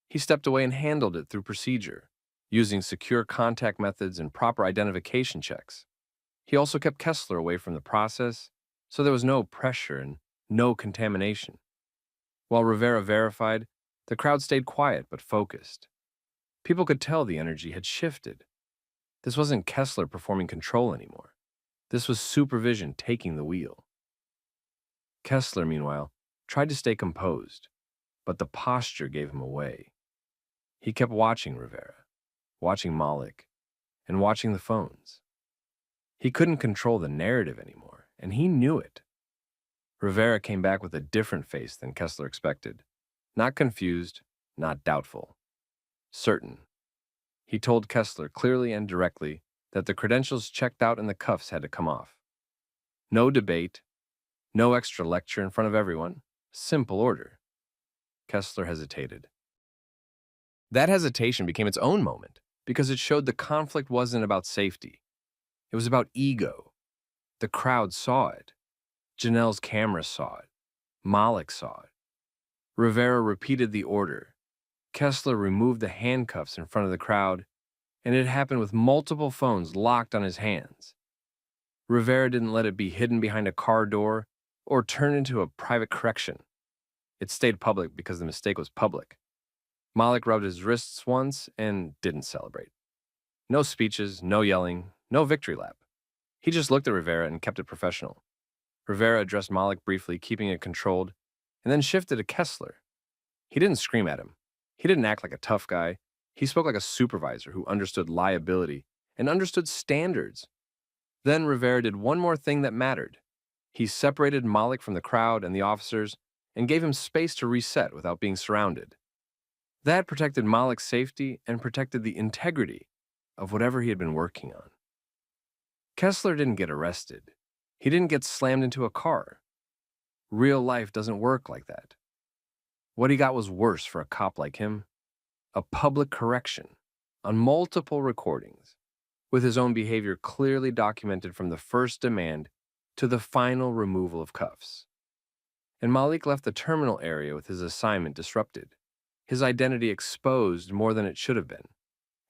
He stepped away and handled it through procedure, using secure contact methods and proper identification checks. He also kept Kessler away from the process, so there was no pressure and no contamination. While Rivera verified, the crowd stayed quiet but focused. People could tell the energy had shifted. This wasn't Kessler performing control anymore. This was supervision taking the wheel. Kessler, meanwhile, tried to stay composed, but the posture gave him away. He kept watching Rivera, watching Malik, and watching the phones. He couldn't control the narrative anymore, and he knew it. Rivera came back with a different face than Kessler expected. Not confused, not doubtful. Certain. He told Kessler clearly and directly that the credentials checked out and the cuffs had to come off. No debate, no extra lecture in front of everyone. Simple order. Kessler hesitated. That hesitation became its own moment because it showed the conflict wasn't about safety. It was about ego. The crowd saw it. Janelle's camera saw it. Malik saw it. Rivera repeated the order. Kessler removed the handcuffs in front of the crowd, and it happened with multiple phones locked on his hands. Rivera didn't let it be hidden behind a car door or turn into a private correction. It stayed public because the mistake was public. Malik rubbed his wrists once and didn't celebrate. No speeches, no yelling, no victory lap. He just looked at Rivera and kept it professional. Rivera addressed Malik briefly, keeping it controlled, and then shifted to Kessler. He didn't scream at him. He didn't act like a tough guy. He spoke like a supervisor who understood liability and understood standards. Then Rivera did one more thing that mattered. He separated Malik from the crowd and the officers and gave him space to reset without being surrounded. That protected Malik's safety and protected the integrity of whatever he had been working on. Kessler didn't get arrested. He didn't get slammed into a car. Real life doesn't work like that. What he got was worse for a cop like him. A public correction on multiple recordings, with his own behavior clearly documented from the first demand to the final removal of cuffs. And Malik left the terminal area with his assignment disrupted, his identity exposed more than it should have been,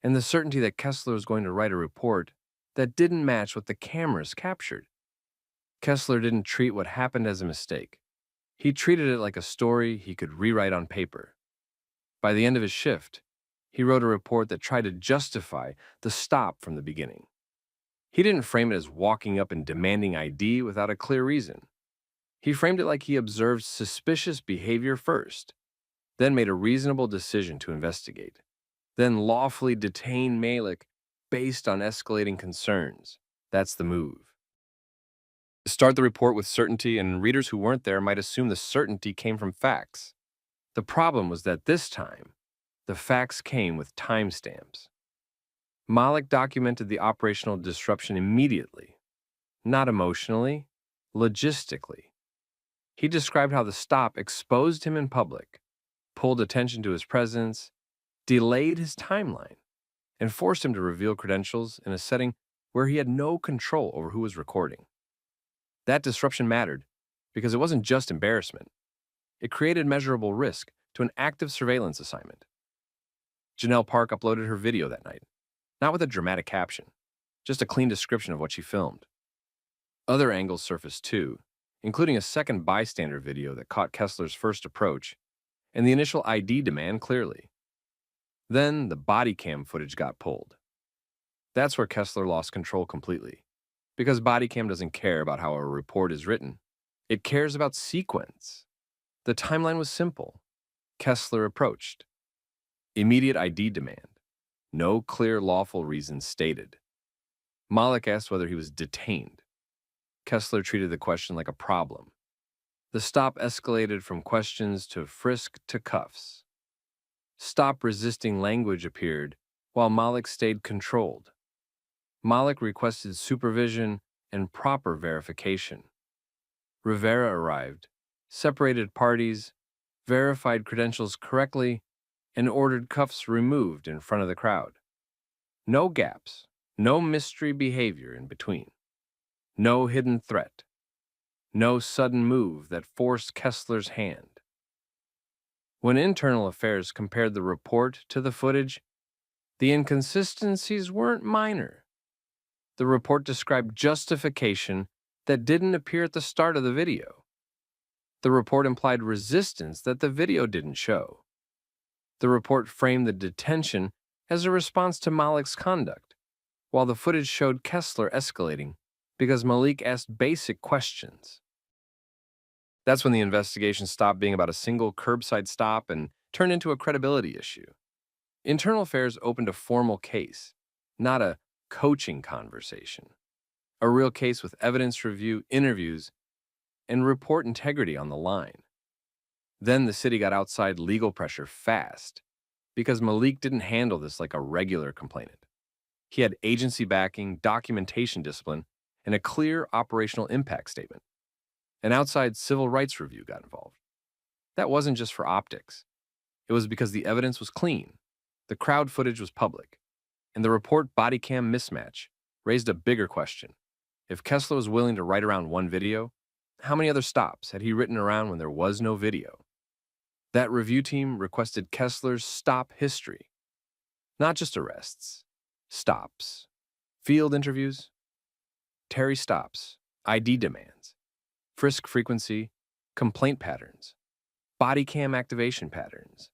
and the certainty that Kessler was going to write a report that didn't match what the cameras captured. Kessler didn't treat what happened as a mistake. He treated it like a story he could rewrite on paper. By the end of his shift, he wrote a report that tried to justify the stop from the beginning. He didn't frame it as walking up and demanding ID without a clear reason. He framed it like he observed suspicious behavior first, then made a reasonable decision to investigate. then lawfully detain Malik based on escalating concerns. That's the move. Start the report with certainty, and readers who weren't there might assume the certainty came from facts. The problem was that this time, the facts came with timestamps. Malik documented the operational disruption immediately, not emotionally, logistically. He described how the stop exposed him in public, pulled attention to his presence, delayed his timeline, and forced him to reveal credentials in a setting where he had no control over who was recording. That disruption mattered because it wasn't just embarrassment. It created measurable risk to an active surveillance assignment. Janelle Park uploaded her video that night, not with a dramatic caption, just a clean description of what she filmed. Other angles surfaced too, including a second bystander video that caught Kessler's first approach and the initial ID demand clearly. Then the body cam footage got pulled. That's where Kessler lost control completely, because Bodycam doesn't care about how a report is written. It cares about sequence. The timeline was simple. Kessler approached. Immediate ID demand. No clear lawful reason stated. Malik asked whether he was detained. Kessler treated the question like a problem. The stop escalated from questions to frisk to cuffs. Stop resisting language appeared while Malik stayed controlled. Malik requested supervision and proper verification. Rivera arrived, separated parties, verified credentials correctly, and ordered cuffs removed in front of the crowd. No gaps, no mystery behavior in between. No hidden threat. No sudden move that forced Kessler's hand. When Internal Affairs compared the report to the footage, the inconsistencies weren't minor. The report described justification that didn't appear at the start of the video. The report implied resistance that the video didn't show. The report framed the detention as a response to Malik's conduct, while the footage showed Kessler escalating because Malik asked basic questions. That's when the investigation stopped being about a single curbside stop and turned into a credibility issue. Internal Affairs opened a formal case, not a coaching conversation. A real case with evidence review, interviews, and report integrity on the line. Then the city got outside legal pressure fast because Malik didn't handle this like a regular complainant. He had agency backing, documentation discipline, and a clear operational impact statement. An outside civil rights review got involved. That wasn't just for optics. It was because the evidence was clean, the crowd footage was public, and the report body cam mismatch raised a bigger question. If Kessler was willing to write around one video, how many other stops had he written around when there was no video? That review team requested Kessler's stop history. Not just arrests, stops, field interviews, Terry stops, ID demands, frisk frequency, complaint patterns, body cam activation patterns,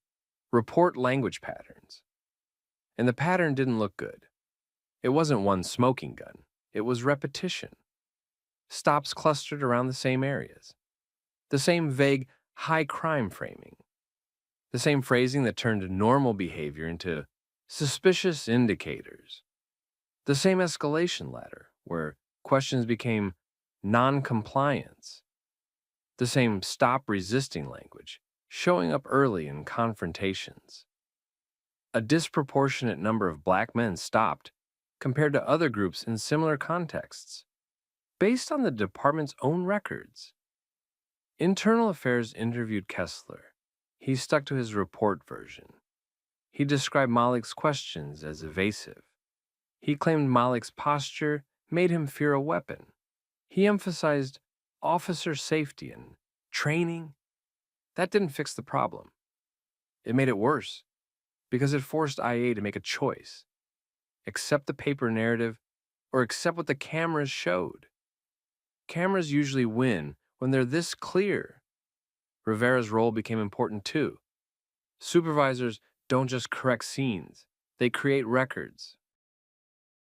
report language patterns. And the pattern didn't look good. It wasn't one smoking gun. It was repetition. Stops clustered around the same areas. The same vague high crime framing. The same phrasing that turned normal behavior into suspicious indicators. The same escalation ladder where questions became non-compliance. The same stop resisting language showing up early in confrontations. A disproportionate number of black men stopped compared to other groups in similar contexts, based on the department's own records. Internal Affairs interviewed Kessler. He stuck to his report version. He described Malik's questions as evasive. He claimed Malik's posture made him fear a weapon. He emphasized officer safety and training. That didn't fix the problem. It made it worse, because it forced IA to make a choice. Accept the paper narrative or accept what the cameras showed. Cameras usually win when they're this clear. Rivera's role became important too. Supervisors don't just correct scenes, they create records.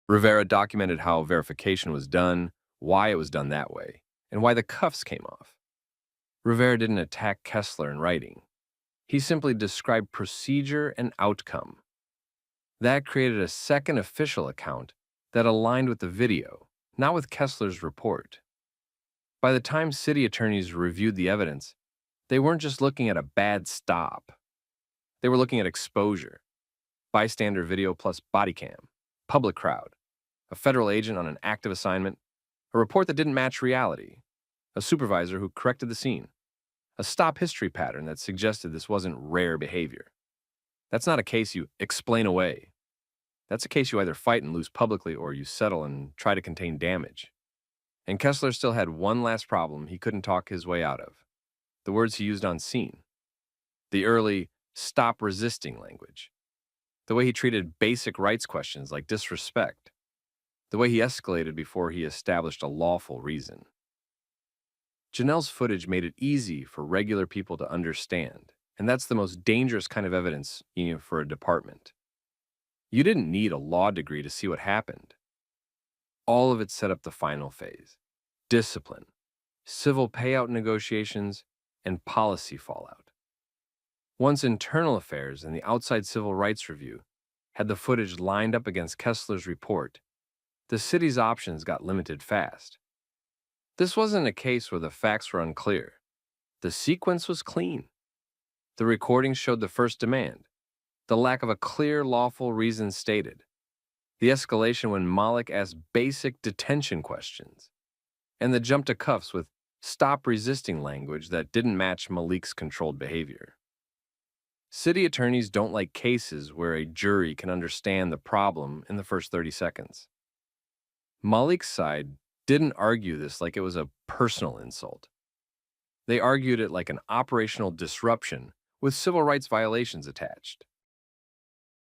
Rivera documented how verification was done, why it was done that way, and why the cuffs came off. Rivera didn't attack Kessler in writing. He simply described procedure and outcome. That created a second official account that aligned with the video, not with Kessler's report. By the time city attorneys reviewed the evidence, they weren't just looking at a bad stop. They were looking at exposure, bystander video plus body cam, public crowd, a federal agent on an active assignment, a report that didn't match reality, a supervisor who corrected the scene, a stop history pattern that suggested this wasn't rare behavior. That's not a case you explain away. That's a case you either fight and lose publicly or you settle and try to contain damage. And Kessler still had one last problem he couldn't talk his way out of: the words he used on scene. The early stop resisting language. The way he treated basic rights questions like disrespect. The way he escalated before he established a lawful reason. Janelle's footage made it easy for regular people to understand, and that's the most dangerous kind of evidence for a department. You didn't need a law degree to see what happened. All of it set up the final phase: discipline, civil payout negotiations, and policy fallout. Once internal affairs and the outside civil rights review had the footage lined up against Kessler's report, the city's options got limited fast. This wasn't a case where the facts were unclear. The sequence was clean. The recordings showed the first demand, the lack of a clear, lawful reason stated, the escalation when Malik asked basic detention questions, and the jump to cuffs with stop resisting language that didn't match Malik's controlled behavior. City attorneys don't like cases where a jury can understand the problem in the first 30 seconds. Malik's side didn't argue this like it was a personal insult. They argued it like an operational disruption with civil rights violations attached.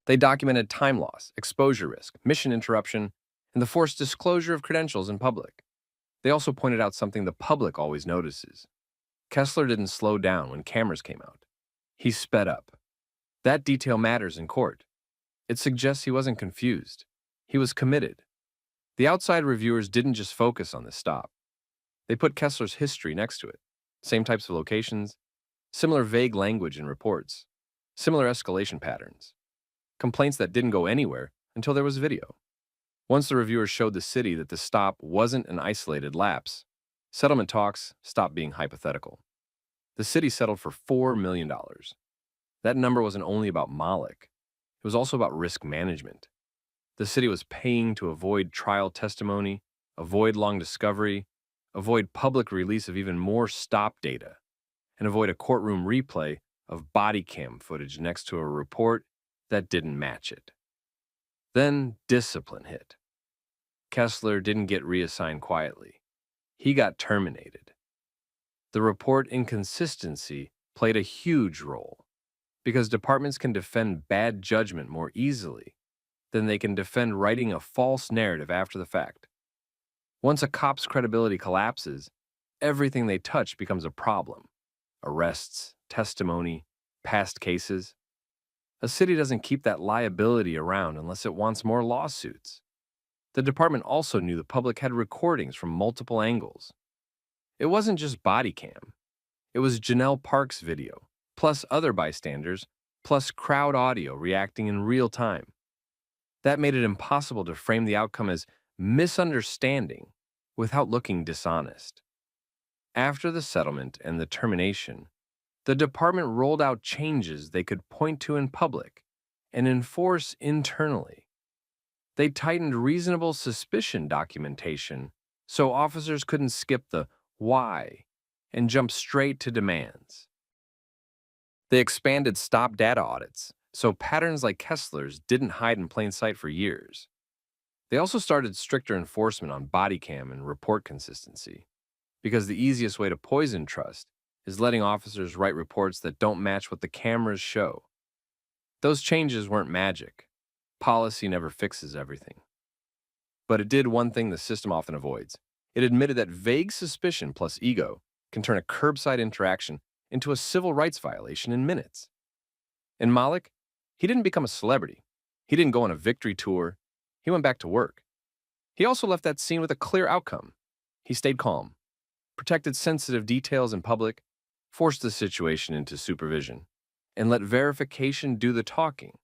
They documented time loss, exposure risk, mission interruption, and the forced disclosure of credentials in public. They also pointed out something the public always notices. Kessler didn't slow down when cameras came out. He sped up. That detail matters in court. It suggests he wasn't confused. He was committed. The outside reviewers didn't just focus on this stop. They put Kessler's history next to it. Same types of locations, similar vague language in reports, similar escalation patterns, complaints that didn't go anywhere until there was video. Once the reviewers showed the city that the stop wasn't an isolated lapse, settlement talks stopped being hypothetical. The city settled for $4 million. That number wasn't only about Malik. It was also about risk management. The city was paying to avoid trial testimony, avoid long discovery, avoid public release of even more stop data, and avoid a courtroom replay of body cam footage next to a report that didn't match it. Then discipline hit. Kessler didn't get reassigned quietly. He got terminated. The report inconsistency played a huge role because departments can defend bad judgment more easily than they can defend writing a false narrative after the fact. Once a cop's credibility collapses, everything they touch becomes a problem. Arrests, testimony, past cases. A city doesn't keep that liability around unless it wants more lawsuits. The department also knew the public had recordings from multiple angles. It wasn't just body cam. It was Janelle Park's video, plus other bystanders, plus crowd audio reacting in real time. That made it impossible to frame the outcome as misunderstanding without looking dishonest. After the settlement and the termination, the department rolled out changes they could point to in public and enforce internally. They tightened reasonable suspicion documentation so officers couldn't skip the why and jump straight to demands. They expanded stop data audits so patterns like Kessler's didn't hide in plain sight for years. They also started stricter enforcement on body cam and report consistency, because the easiest way to poison trust is letting officers write reports that don't match what the cameras show. Those changes weren't magic. Policy never fixes everything. But it did one thing the system often avoids. It admitted that vague suspicion plus ego can turn a curbside interaction into a civil rights violation in minutes. In Malik, he didn't become a celebrity. He didn't go on a victory tour. He went back to work. He also left that scene with a clear outcome. He stayed calm, protected sensitive details in public, forced the situation into supervision, and let verification do the talking.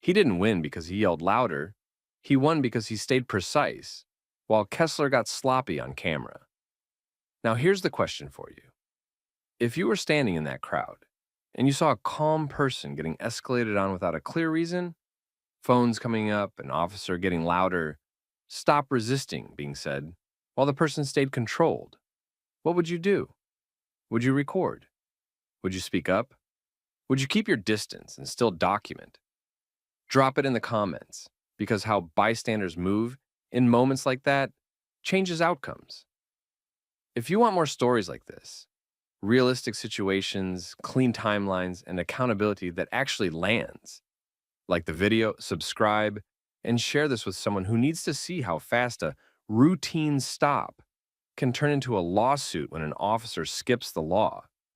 He didn't win because he yelled louder. He won because he stayed precise, while Kessler got sloppy on camera. Now here's the question for you. If you were standing in that crowd, and you saw a calm person getting escalated on without a clear reason, phones coming up, an officer getting louder, stop resisting being said, while the person stayed controlled, what would you do? Would you record? Would you speak up? Would you keep your distance and still document? Drop it in the comments, because how bystanders move in moments like that changes outcomes. If you want more stories like this, realistic situations, clean timelines, and accountability that actually lands, like the video, subscribe, and share this with someone who needs to see how fast a routine stop can turn into a lawsuit when an officer skips the law.